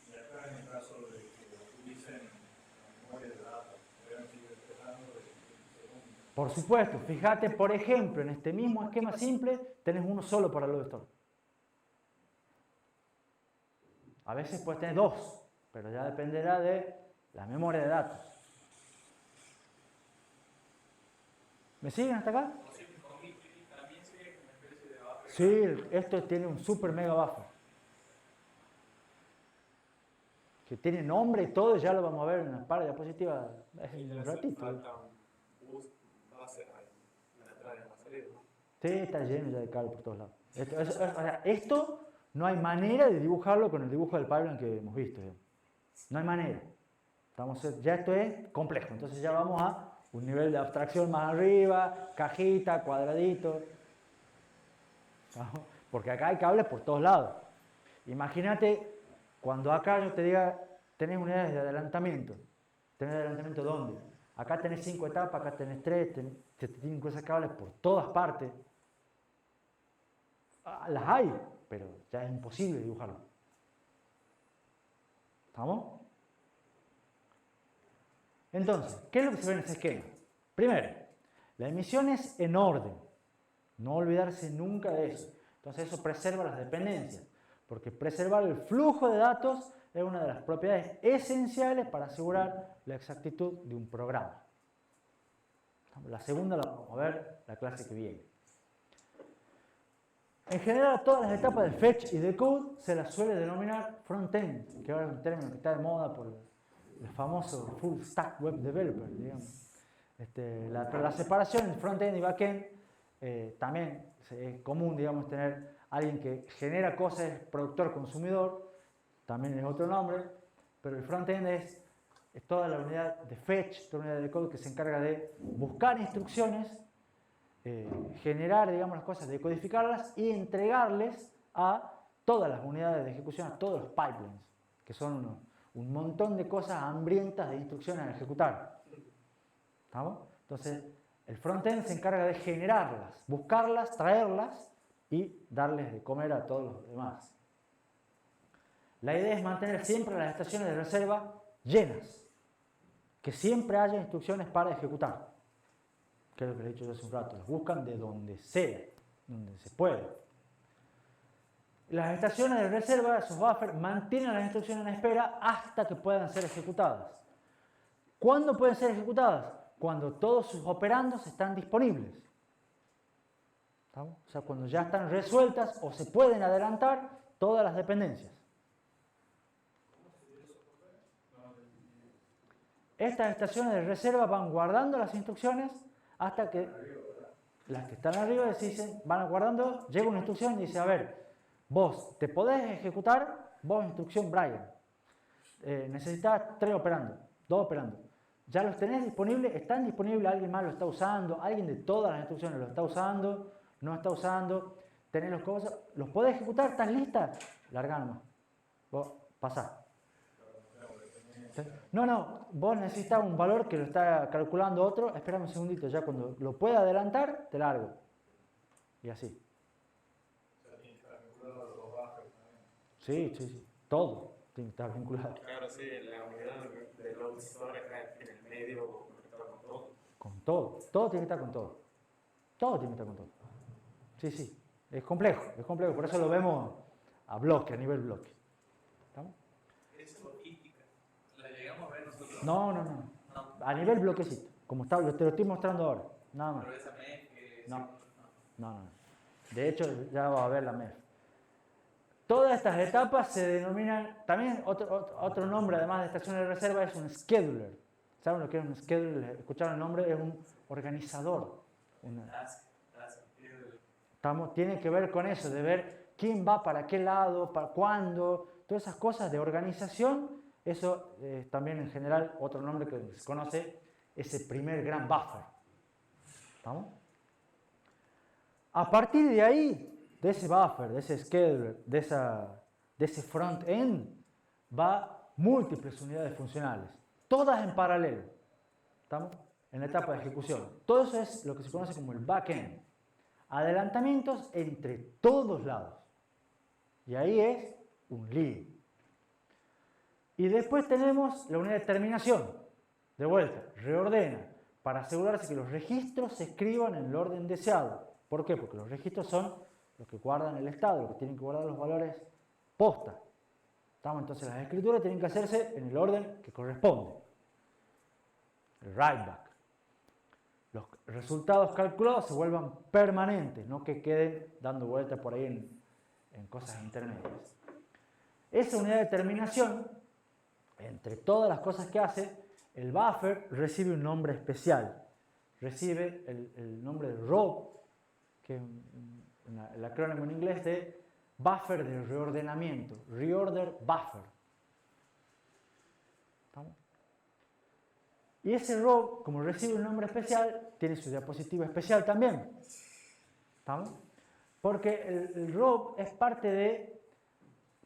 Y acá en el caso de que utilicen la memoria de datos, deben seguir empezando de segundo. Por supuesto, fíjate, por ejemplo, en este mismo esquema simple tenés uno solo para load store. A veces puedes tener dos, pero ya dependerá de la memoria de datos. ¿Me siguen hasta acá? También sería como una especie de buffer. Sí, esto tiene un super mega buffer. Que tiene nombre y todo, ya lo vamos a ver en la par de diapositivas en un ratito. Falta un bus base ahí, una entrada y una salida. Sí, está lleno ya de cable por todos lados. Esto no hay manera de dibujarlo con el dibujo del pipeline que hemos visto. No hay manera. Ya esto es complejo, entonces ya vamos a un nivel de abstracción más arriba, cajita, cuadradito. ¿No? Porque acá hay cables por todos lados. Imagínate cuando acá yo te diga, tenés unidades de adelantamiento. ¿Tenés adelantamiento dónde? Acá tenés 5 etapas, acá tenés 3, te tienen que usar cables por todas partes. Las hay, pero ya es imposible dibujarlo. ¿Estamos? Entonces, ¿qué es lo que se ve en ese esquema? Primero, la emisión es en orden. No olvidarse nunca de eso. Entonces eso preserva las dependencias, porque preservar el flujo de datos es una de las propiedades esenciales para asegurar la exactitud de un programa. La segunda la vamos a ver la clase que viene. En general, a todas las etapas del fetch y decode se las suele denominar front-end, que ahora es un término que está de moda por el famoso full stack web developer, digamos. Pero la separación entre front-end y back-end también es común, digamos, tener alguien que genera cosas, productor-consumidor, también es otro nombre, pero el front-end es toda la unidad de fetch, toda la unidad de decode que se encarga de buscar instrucciones, generar, digamos, las cosas, decodificarlas y entregarles a todas las unidades de ejecución, a todos los pipelines, que son un montón de cosas hambrientas de instrucciones a ejecutar. ¿Estamos? Entonces, el frontend se encarga de generarlas, buscarlas, traerlas y darles de comer a todos los demás. La idea es mantener siempre las estaciones de reserva llenas, que siempre haya instrucciones para ejecutar. Que es lo que les he dicho yo hace un rato, las buscan de donde sea, donde se pueda. Las estaciones de reserva, esos buffers, mantienen las instrucciones en espera hasta que puedan ser ejecutadas. ¿Cuándo pueden ser ejecutadas? Cuando todos sus operandos están disponibles. ¿Estamos? O sea, cuando ya están resueltas o se pueden adelantar todas las dependencias. Estas estaciones de reserva van guardando las instrucciones hasta que las que están arriba dicen, van guardando, llega una instrucción y dice, a ver, vos te podés ejecutar, vos instrucción Brian. Necesitas 3 operando, 2 operando. Ya los tenés disponibles, están disponibles, alguien más lo está usando, alguien de todas las instrucciones lo está usando, no está usando, tenés los cosas, los podés ejecutar, ¿están listas? Larga nomás. Vos pasá. No, vos necesitas un valor que lo está calculando otro, espérame un segundito, ya cuando lo pueda adelantar, te largo. Y así. Sí, todo tiene que estar vinculado. Claro, sí, la unidad de load store está en el medio conectado con todo. Con todo tiene que estar con todo. Todo tiene que estar con todo. Sí, es complejo, por eso lo vemos a bloque, a nivel bloque. ¿Estamos? Esa es logística. ¿La llegamos a ver nosotros? No. A nivel bloquecito, como está, te lo estoy mostrando ahora, nada más. Pero esa MEF que... No. De hecho, ya va a ver la MEF. Todas estas etapas se denominan, también otro nombre además de estación de reserva es un scheduler. ¿Saben lo que es un scheduler? ¿Escucharon el nombre? Es un organizador. Tiene que ver con eso, de ver quién va para qué lado, para cuándo, todas esas cosas de organización. Eso también en general, otro nombre que se conoce, es el primer gran buffer. ¿Estamos? A partir de ahí, de ese buffer, de ese scheduler, de ese front-end, va múltiples unidades funcionales, todas en paralelo. ¿Estamos? En la etapa de ejecución. Todo eso es lo que se conoce como el back-end. adelantamientos entre todos lados. Y ahí es un lío. Y después tenemos la unidad de terminación. De vuelta, reordena para asegurarse que los registros se escriban en el orden deseado. ¿Por qué? Porque los registros son los que guardan el estado, los que tienen que guardar los valores posta. Entonces las escrituras tienen que hacerse en el orden que corresponde. El write back. Los resultados calculados se vuelvan permanentes, no que queden dando vueltas por ahí en cosas intermedias. Esa unidad de terminación, entre todas las cosas que hace, el buffer recibe un nombre especial. Recibe el nombre de ROB, que es el acrónimo en inglés de buffer de reordenamiento, reorder buffer. ¿Estamos? Y ese ROB, como recibe un nombre especial, tiene su diapositiva especial también. ¿Estamos? Porque el ROB es parte de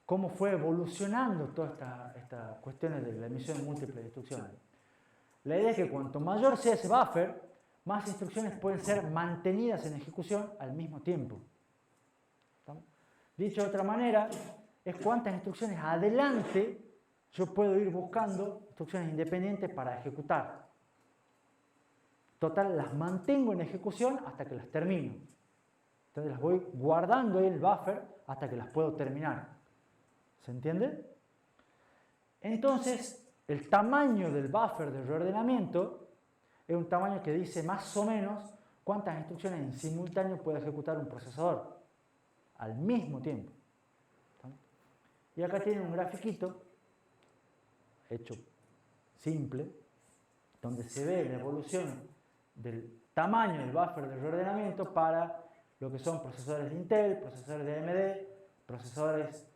cómo fue evolucionando todas estas cuestiones de la emisión múltiple de instrucciones. La idea es que cuanto mayor sea ese buffer, más instrucciones pueden ser mantenidas en ejecución al mismo tiempo. ¿Estamos? Dicho de otra manera, es cuántas instrucciones adelante yo puedo ir buscando instrucciones independientes para ejecutar. Total, las mantengo en ejecución hasta que las termino. Entonces las voy guardando en el buffer hasta que las puedo terminar. ¿Se entiende? Entonces, el tamaño del buffer de reordenamiento es un tamaño que dice más o menos cuántas instrucciones en simultáneo puede ejecutar un procesador al mismo tiempo. Y acá tienen un grafiquito hecho simple, donde se ve la evolución del tamaño del buffer de reordenamiento para lo que son procesadores de Intel, procesadores de AMD, procesadores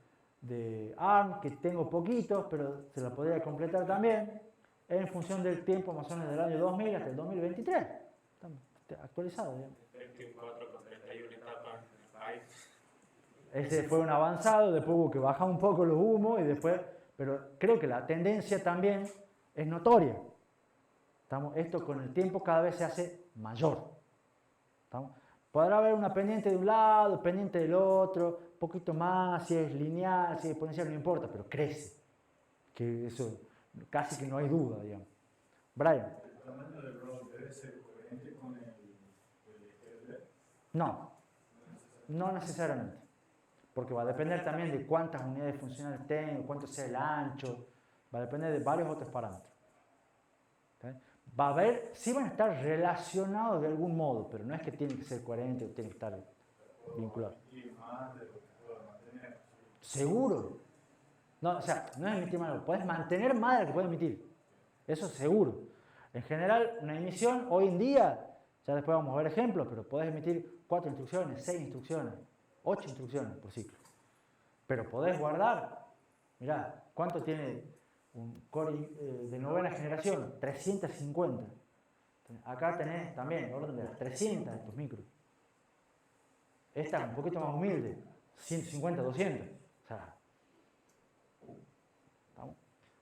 de ARM, que tengo poquitos, pero se lo podría completar también, en función del tiempo más o menos del año 2000 hasta el 2023. Estamos actualizados, digamos. 24 con 31 etapas. Ese fue un avanzado, después hubo que bajar un poco los humos y después, pero creo que la tendencia también es notoria. Esto con el tiempo cada vez se hace mayor. Podrá haber una pendiente de un lado, pendiente del otro, un poquito más, si es lineal, si es exponencial, no importa, pero crece. Que eso casi que no hay duda, digamos. Brian. ¿El tamaño del ROB debe ser coherente con el STL? No, no necesariamente. Porque va a depender también de cuántas unidades funcionales tengo, cuánto sea el ancho, va a depender de varios otros parámetros. ¿Okay? Va a haber, sí van a estar relacionados de algún modo, pero no es que tienen que ser coherentes o tienen que estar vinculados. Y más de lo que puedo mantener. ¿Seguro? No, o sea, no es emitir más, puedes mantener más de lo que puedes emitir. Eso seguro. En general, una emisión, hoy en día, ya después vamos a ver ejemplos, pero podés emitir 4 instrucciones, 6 instrucciones, 8 instrucciones por ciclo. Pero podés guardar, mirá, ¿cuánto tiene un core de novena generación? 350. Acá tenés también el orden de las 300 de estos micros. Esta es un poquito más humilde, 150, 200. O sea, ¿estamos?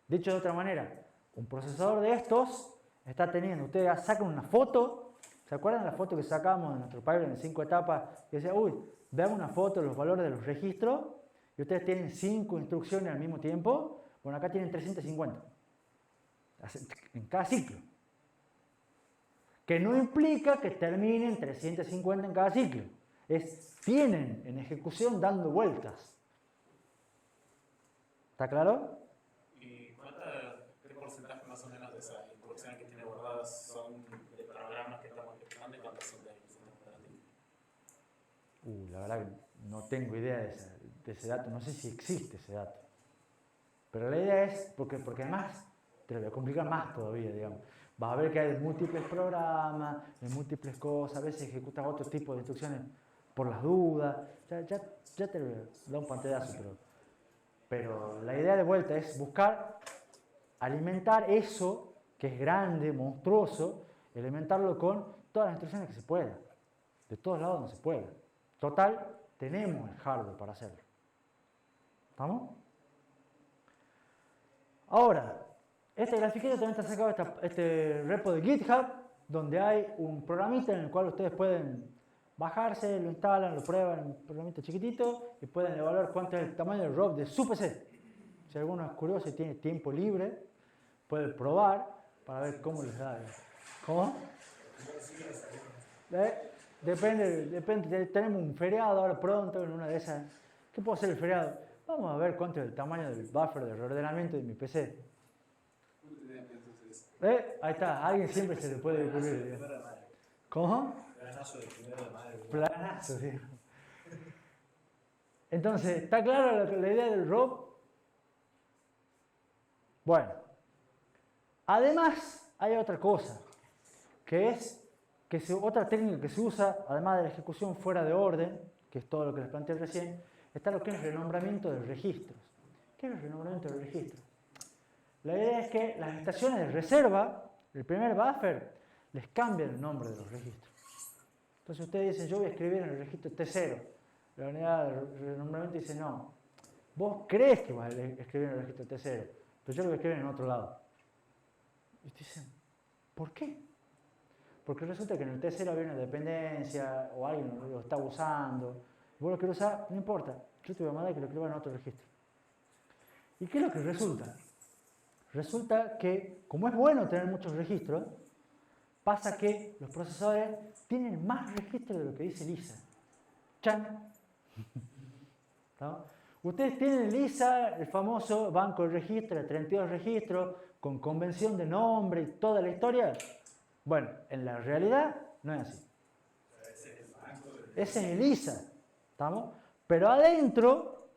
Dicho de otra manera, un procesador de estos está teniendo, ustedes sacan una foto, ¿se acuerdan la foto que sacamos de nuestro pipeline en 5 etapas? Y decía, uy, vean una foto de los valores de los registros y ustedes tienen 5 instrucciones al mismo tiempo. Bueno, acá tienen 350 en cada ciclo. Que no implica que terminen 350 en cada ciclo. Tienen en ejecución dando vueltas. ¿Está claro? ¿Y qué porcentaje más o menos de esas instrucciones que tiene guardadas son de programas que estamos ejecutando y cuántas son de sistemas operativos? La verdad que no tengo idea de ese dato, no sé si existe ese dato. Pero la idea es, porque además te lo voy a complicar más todavía, digamos. Vas a ver que hay múltiples programas, hay múltiples cosas, a veces ejecutas otro tipo de instrucciones por las dudas. Ya te da un pantallazo, pero la idea de vuelta es buscar alimentar eso que es grande, monstruoso, alimentarlo con todas las instrucciones que se pueda. De todos lados no se puede. Total, tenemos el hardware para hacerlo. ¿Estamos? Ahora, este grafiquito también está sacado de este repo de GitHub, donde hay un programita en el cual ustedes pueden bajarse, lo instalan, lo prueban en un programita chiquitito y pueden evaluar cuánto es el tamaño del ROP de su PC. Si alguno es curioso y tiene tiempo libre, puede probar para ver cómo les da. ¿Cómo? Depende, tenemos un feriado ahora pronto en una de esas. ¿Qué puedo hacer el feriado? Vamos a ver cuánto es el tamaño del buffer de reordenamiento de mi PC. Ahí está, a alguien siempre se le puede ocurrir. ¿Cómo? Planazo de primero de madre. Planazo, sí. Entonces, ¿está clara la idea del ROP? Bueno, además hay otra cosa, que es otra técnica que se usa, además de la ejecución fuera de orden, que es todo lo que les planteé recién, está lo que es el renombramiento de registros. ¿Qué es el renombramiento de registros? La idea es que las estaciones de reserva, el primer buffer, les cambian el nombre de los registros. Entonces ustedes dicen, yo voy a escribir en el registro T0. La unidad de renombramiento dice, no, vos crees que vas a escribir en el registro T0, pero yo lo voy a escribir en otro lado. Y ustedes dicen, ¿por qué? Porque resulta que en el T0 había una dependencia o alguien lo está usando. Vos lo querés usar, no importa. Yo te voy a mandar que lo escriba en otro registro. ¿Y qué es lo que resulta? Resulta que, como es bueno tener muchos registros, pasa que los procesadores tienen más registros de lo que dice Lisa. ¡Chan! ¿No? Ustedes tienen en Lisa el famoso banco de registros, de 32 registros, con convención de nombre y toda la historia. Bueno, en la realidad no es así. Ese es el ISA, ¿estamos? Pero adentro,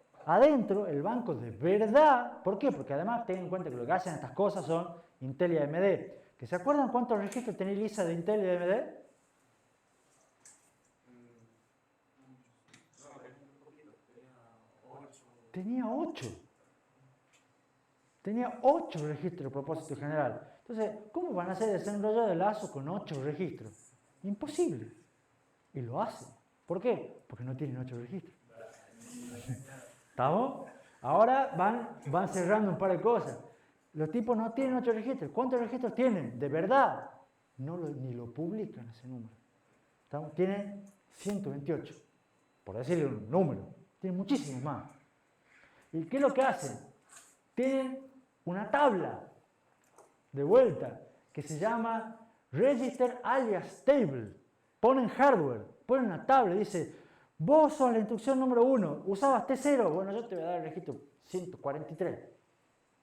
el banco de verdad, ¿por qué? Porque además ten en cuenta que lo que hacen estas cosas son Intel y AMD. ¿Que se acuerdan cuántos registros tenía el ISA de Intel y AMD? Tenía 8. Tenía 8 registros de propósito general. Entonces, ¿cómo van a hacer desenrollo de lazo con 8 registros? Imposible. Y lo hacen. ¿Por qué? Porque no tienen 8 registros. ¿Estamos? Ahora van cerrando un par de cosas. Los tipos no tienen 8 registros. ¿Cuántos registros tienen? De verdad. Ni lo publican ese número. ¿Estamos? Tienen 128. Por decirle un número. Tienen muchísimos más. ¿Y qué es lo que hacen? Tienen una tabla de vuelta que se llama Register Alias Table. Ponen hardware, ponen una tabla y dice, vos sos la instrucción número 1, usabas T0, bueno, yo te voy a dar el registro 143.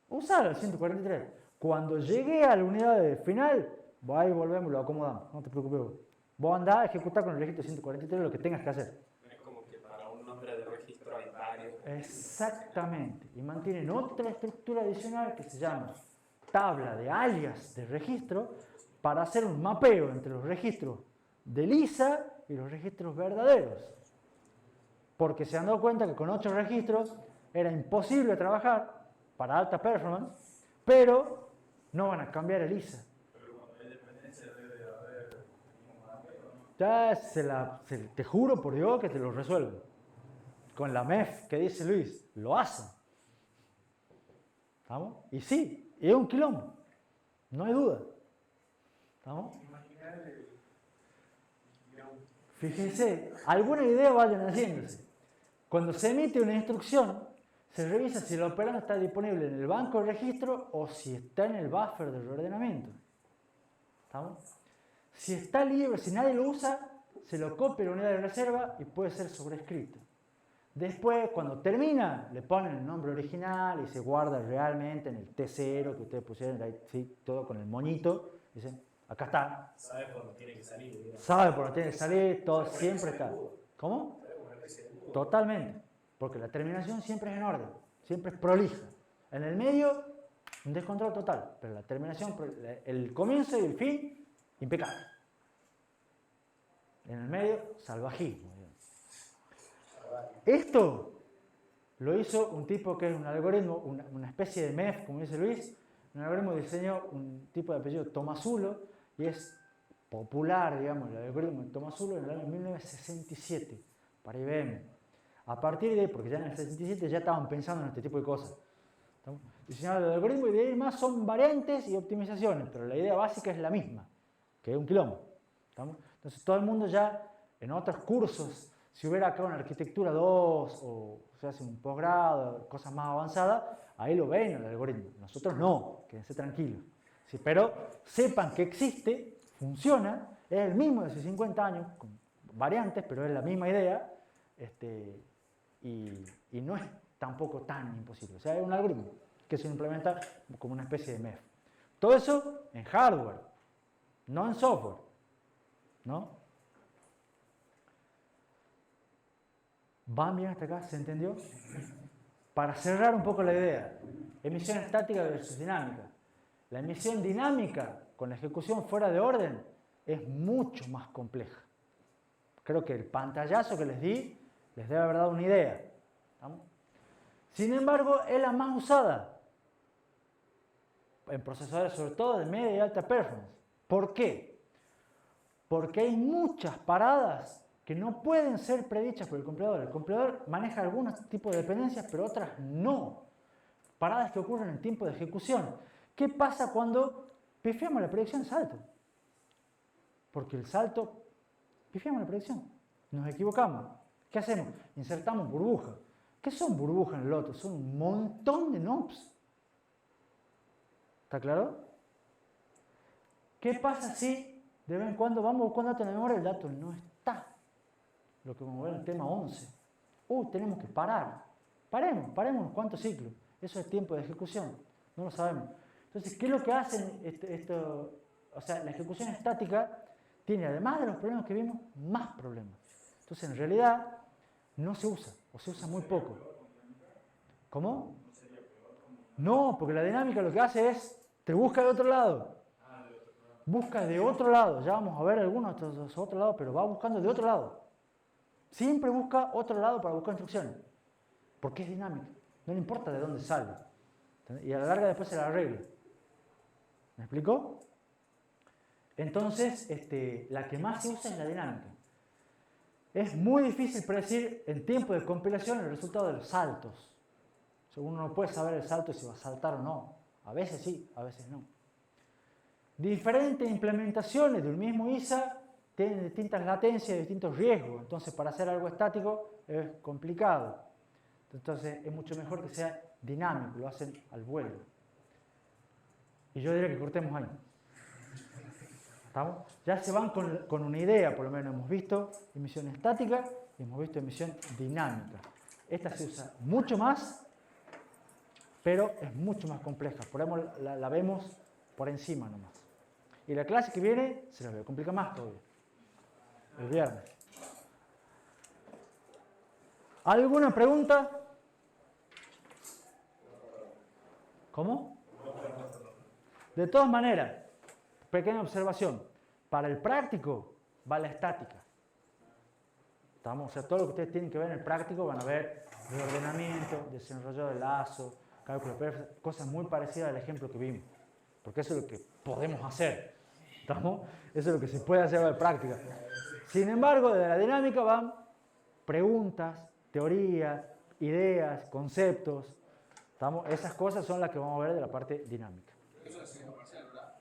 Usar el 143. Cuando llegue a la unidad final, ahí volvemos, lo acomodamos, no te preocupes vos. Vos andás a ejecutar con el registro 143 lo que tengas que hacer. Es como que para un nombre de registro hay varios. Exactamente. Y mantienen otra estructura adicional que se llama tabla de alias de registro para hacer un mapeo entre los registros de Lisa y los registros verdaderos. Porque se han dado cuenta que con 8 registros era imposible trabajar para alta performance, pero no van a cambiar el Lisa. Pero cuando hay dependencia debe haber un mapeo, ¿no? Ya te juro por Dios que te lo resuelven. Con la MEF que dice Luis, lo hacen. ¿Estamos? Y sí, es un quilombo. No hay duda. ¿Estamos? Fíjense, alguna idea vayan haciéndose. Cuando se emite una instrucción, se revisa si el operando está disponible en el banco de registro o si está en el buffer de reordenamiento. ¿Estamos? Si está libre, si nadie lo usa, se lo copia a la unidad de reserva y puede ser sobrescrito. Después, cuando termina, le ponen el nombre original y se guarda realmente en el T0 que ustedes pusieron, ahí, sí, todo con el moñito. Dicen, acá está. Sabe por dónde tiene que salir. Digamos. Sabe por dónde tiene que salir, todo siempre está. ¿Cómo? Totalmente. Porque la terminación siempre es en orden, siempre es prolija. En el medio, un descontrol total. Pero la terminación, el comienzo y el fin, impecable. En el medio, salvajismo. Esto lo hizo un tipo que es un algoritmo, una especie de MEF, como dice Luis, un algoritmo que diseñó un tipo de apellido Tomasulo, y es popular, digamos, el algoritmo de Tomasulo en el año 1967 para IBM. A partir de ahí, porque ya en el 67 ya estaban pensando en este tipo de cosas. Diseñaron el algoritmo y de ahí más son variantes y optimizaciones, pero la idea básica es la misma, que es un quilombo. ¿Estamos? Entonces todo el mundo ya En otros cursos, si hubiera acá una arquitectura 2 o se hace un posgrado, cosas más avanzadas, ahí lo ven el algoritmo. Nosotros no, quédense tranquilos. Sí, pero sepan que existe, funciona, es el mismo de hace 50 años, con variantes, pero es la misma idea, y no es tampoco tan imposible. O sea, es un algoritmo que se implementa como una especie de MEF. Todo eso en hardware, no en software, ¿no? ¿Van bien hasta acá? ¿Se entendió? Para cerrar un poco la idea, emisión estática versus dinámica. La emisión dinámica con la ejecución fuera de orden es mucho más compleja. Creo que el pantallazo que les di les debe haber dado una idea. ¿Estamos? Sin embargo, es la más usada en procesadores, sobre todo de media y alta performance. ¿Por qué? Porque hay muchas paradas que no pueden ser predichas por el compilador. El compilador maneja algunos tipos de dependencias, pero otras no. Paradas que ocurren en tiempo de ejecución. ¿Qué pasa cuando pifiamos la predicción de salto? Porque el salto, pifiamos la predicción, nos equivocamos. ¿Qué hacemos? Insertamos burbujas. ¿Qué son burbujas en el loto? Son un montón de knobs. ¿Está claro? ¿Qué pasa si de vez en cuando vamos buscando datos en la memoria y el dato no está? Lo que vamos a ver en el tema 11. Tenemos que parar. Paremos unos cuantos ciclos. Eso es tiempo de ejecución. No lo sabemos. Entonces, ¿qué es lo que hacen esto? O sea, la ejecución estática tiene, además de los problemas que vimos, más problemas. Entonces, en realidad, no se usa, o se usa muy poco. ¿Cómo? No, porque la dinámica lo que hace es, te busca de otro lado. Busca de otro lado. Ya vamos a ver algunos de los otros lados, pero va buscando de otro lado. Siempre busca otro lado para buscar instrucciones. Porque es dinámica. No le importa de dónde sale. Y a la larga después se la arregla. ¿Me explicó? Entonces, la que más se usa es la dinámica. Es muy difícil predecir en tiempo de compilación el resultado de los saltos. Uno no puede saber el salto si va a saltar o no. A veces sí, a veces no. Diferentes implementaciones de un mismo ISA tienen distintas latencias y distintos riesgos. Entonces, para hacer algo estático es complicado. Entonces, es mucho mejor que sea dinámico, lo hacen al vuelo. Y yo diría que cortemos ahí. ¿Estamos? Ya se van con una idea, por lo menos hemos visto emisión estática y hemos visto emisión dinámica. Esta se usa mucho más, pero es mucho más compleja. Por ahí la vemos por encima nomás. Y la clase que viene se la voy a complicar más todavía. El viernes. ¿Alguna pregunta? ¿Cómo? De todas maneras, pequeña observación. Para el práctico va la estática. ¿Estamos? O sea, todo lo que ustedes tienen que ver en el práctico van a ver reordenamiento, desenrollo de lazo, cálculo de perfección, cosas muy parecidas al ejemplo que vimos. Porque eso es lo que podemos hacer. ¿Estamos? Eso es lo que se puede hacer en la práctica. Sin embargo, de la dinámica van preguntas, teorías, ideas, conceptos. ¿Estamos? Esas cosas son las que vamos a ver de la parte dinámica. Eso es signo parcial, ¿verdad?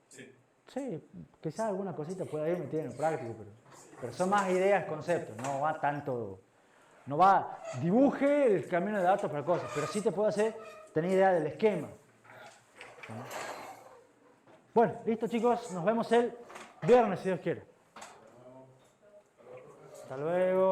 Sí. Sí, quizás alguna cosita pueda ir metida en el práctico, pero son más ideas, conceptos, no va tanto, no va, dibuje el camino de datos para cosas, pero sí te puede hacer tener idea del esquema. Bueno, listo chicos, nos vemos el viernes si Dios quiere. Hasta luego.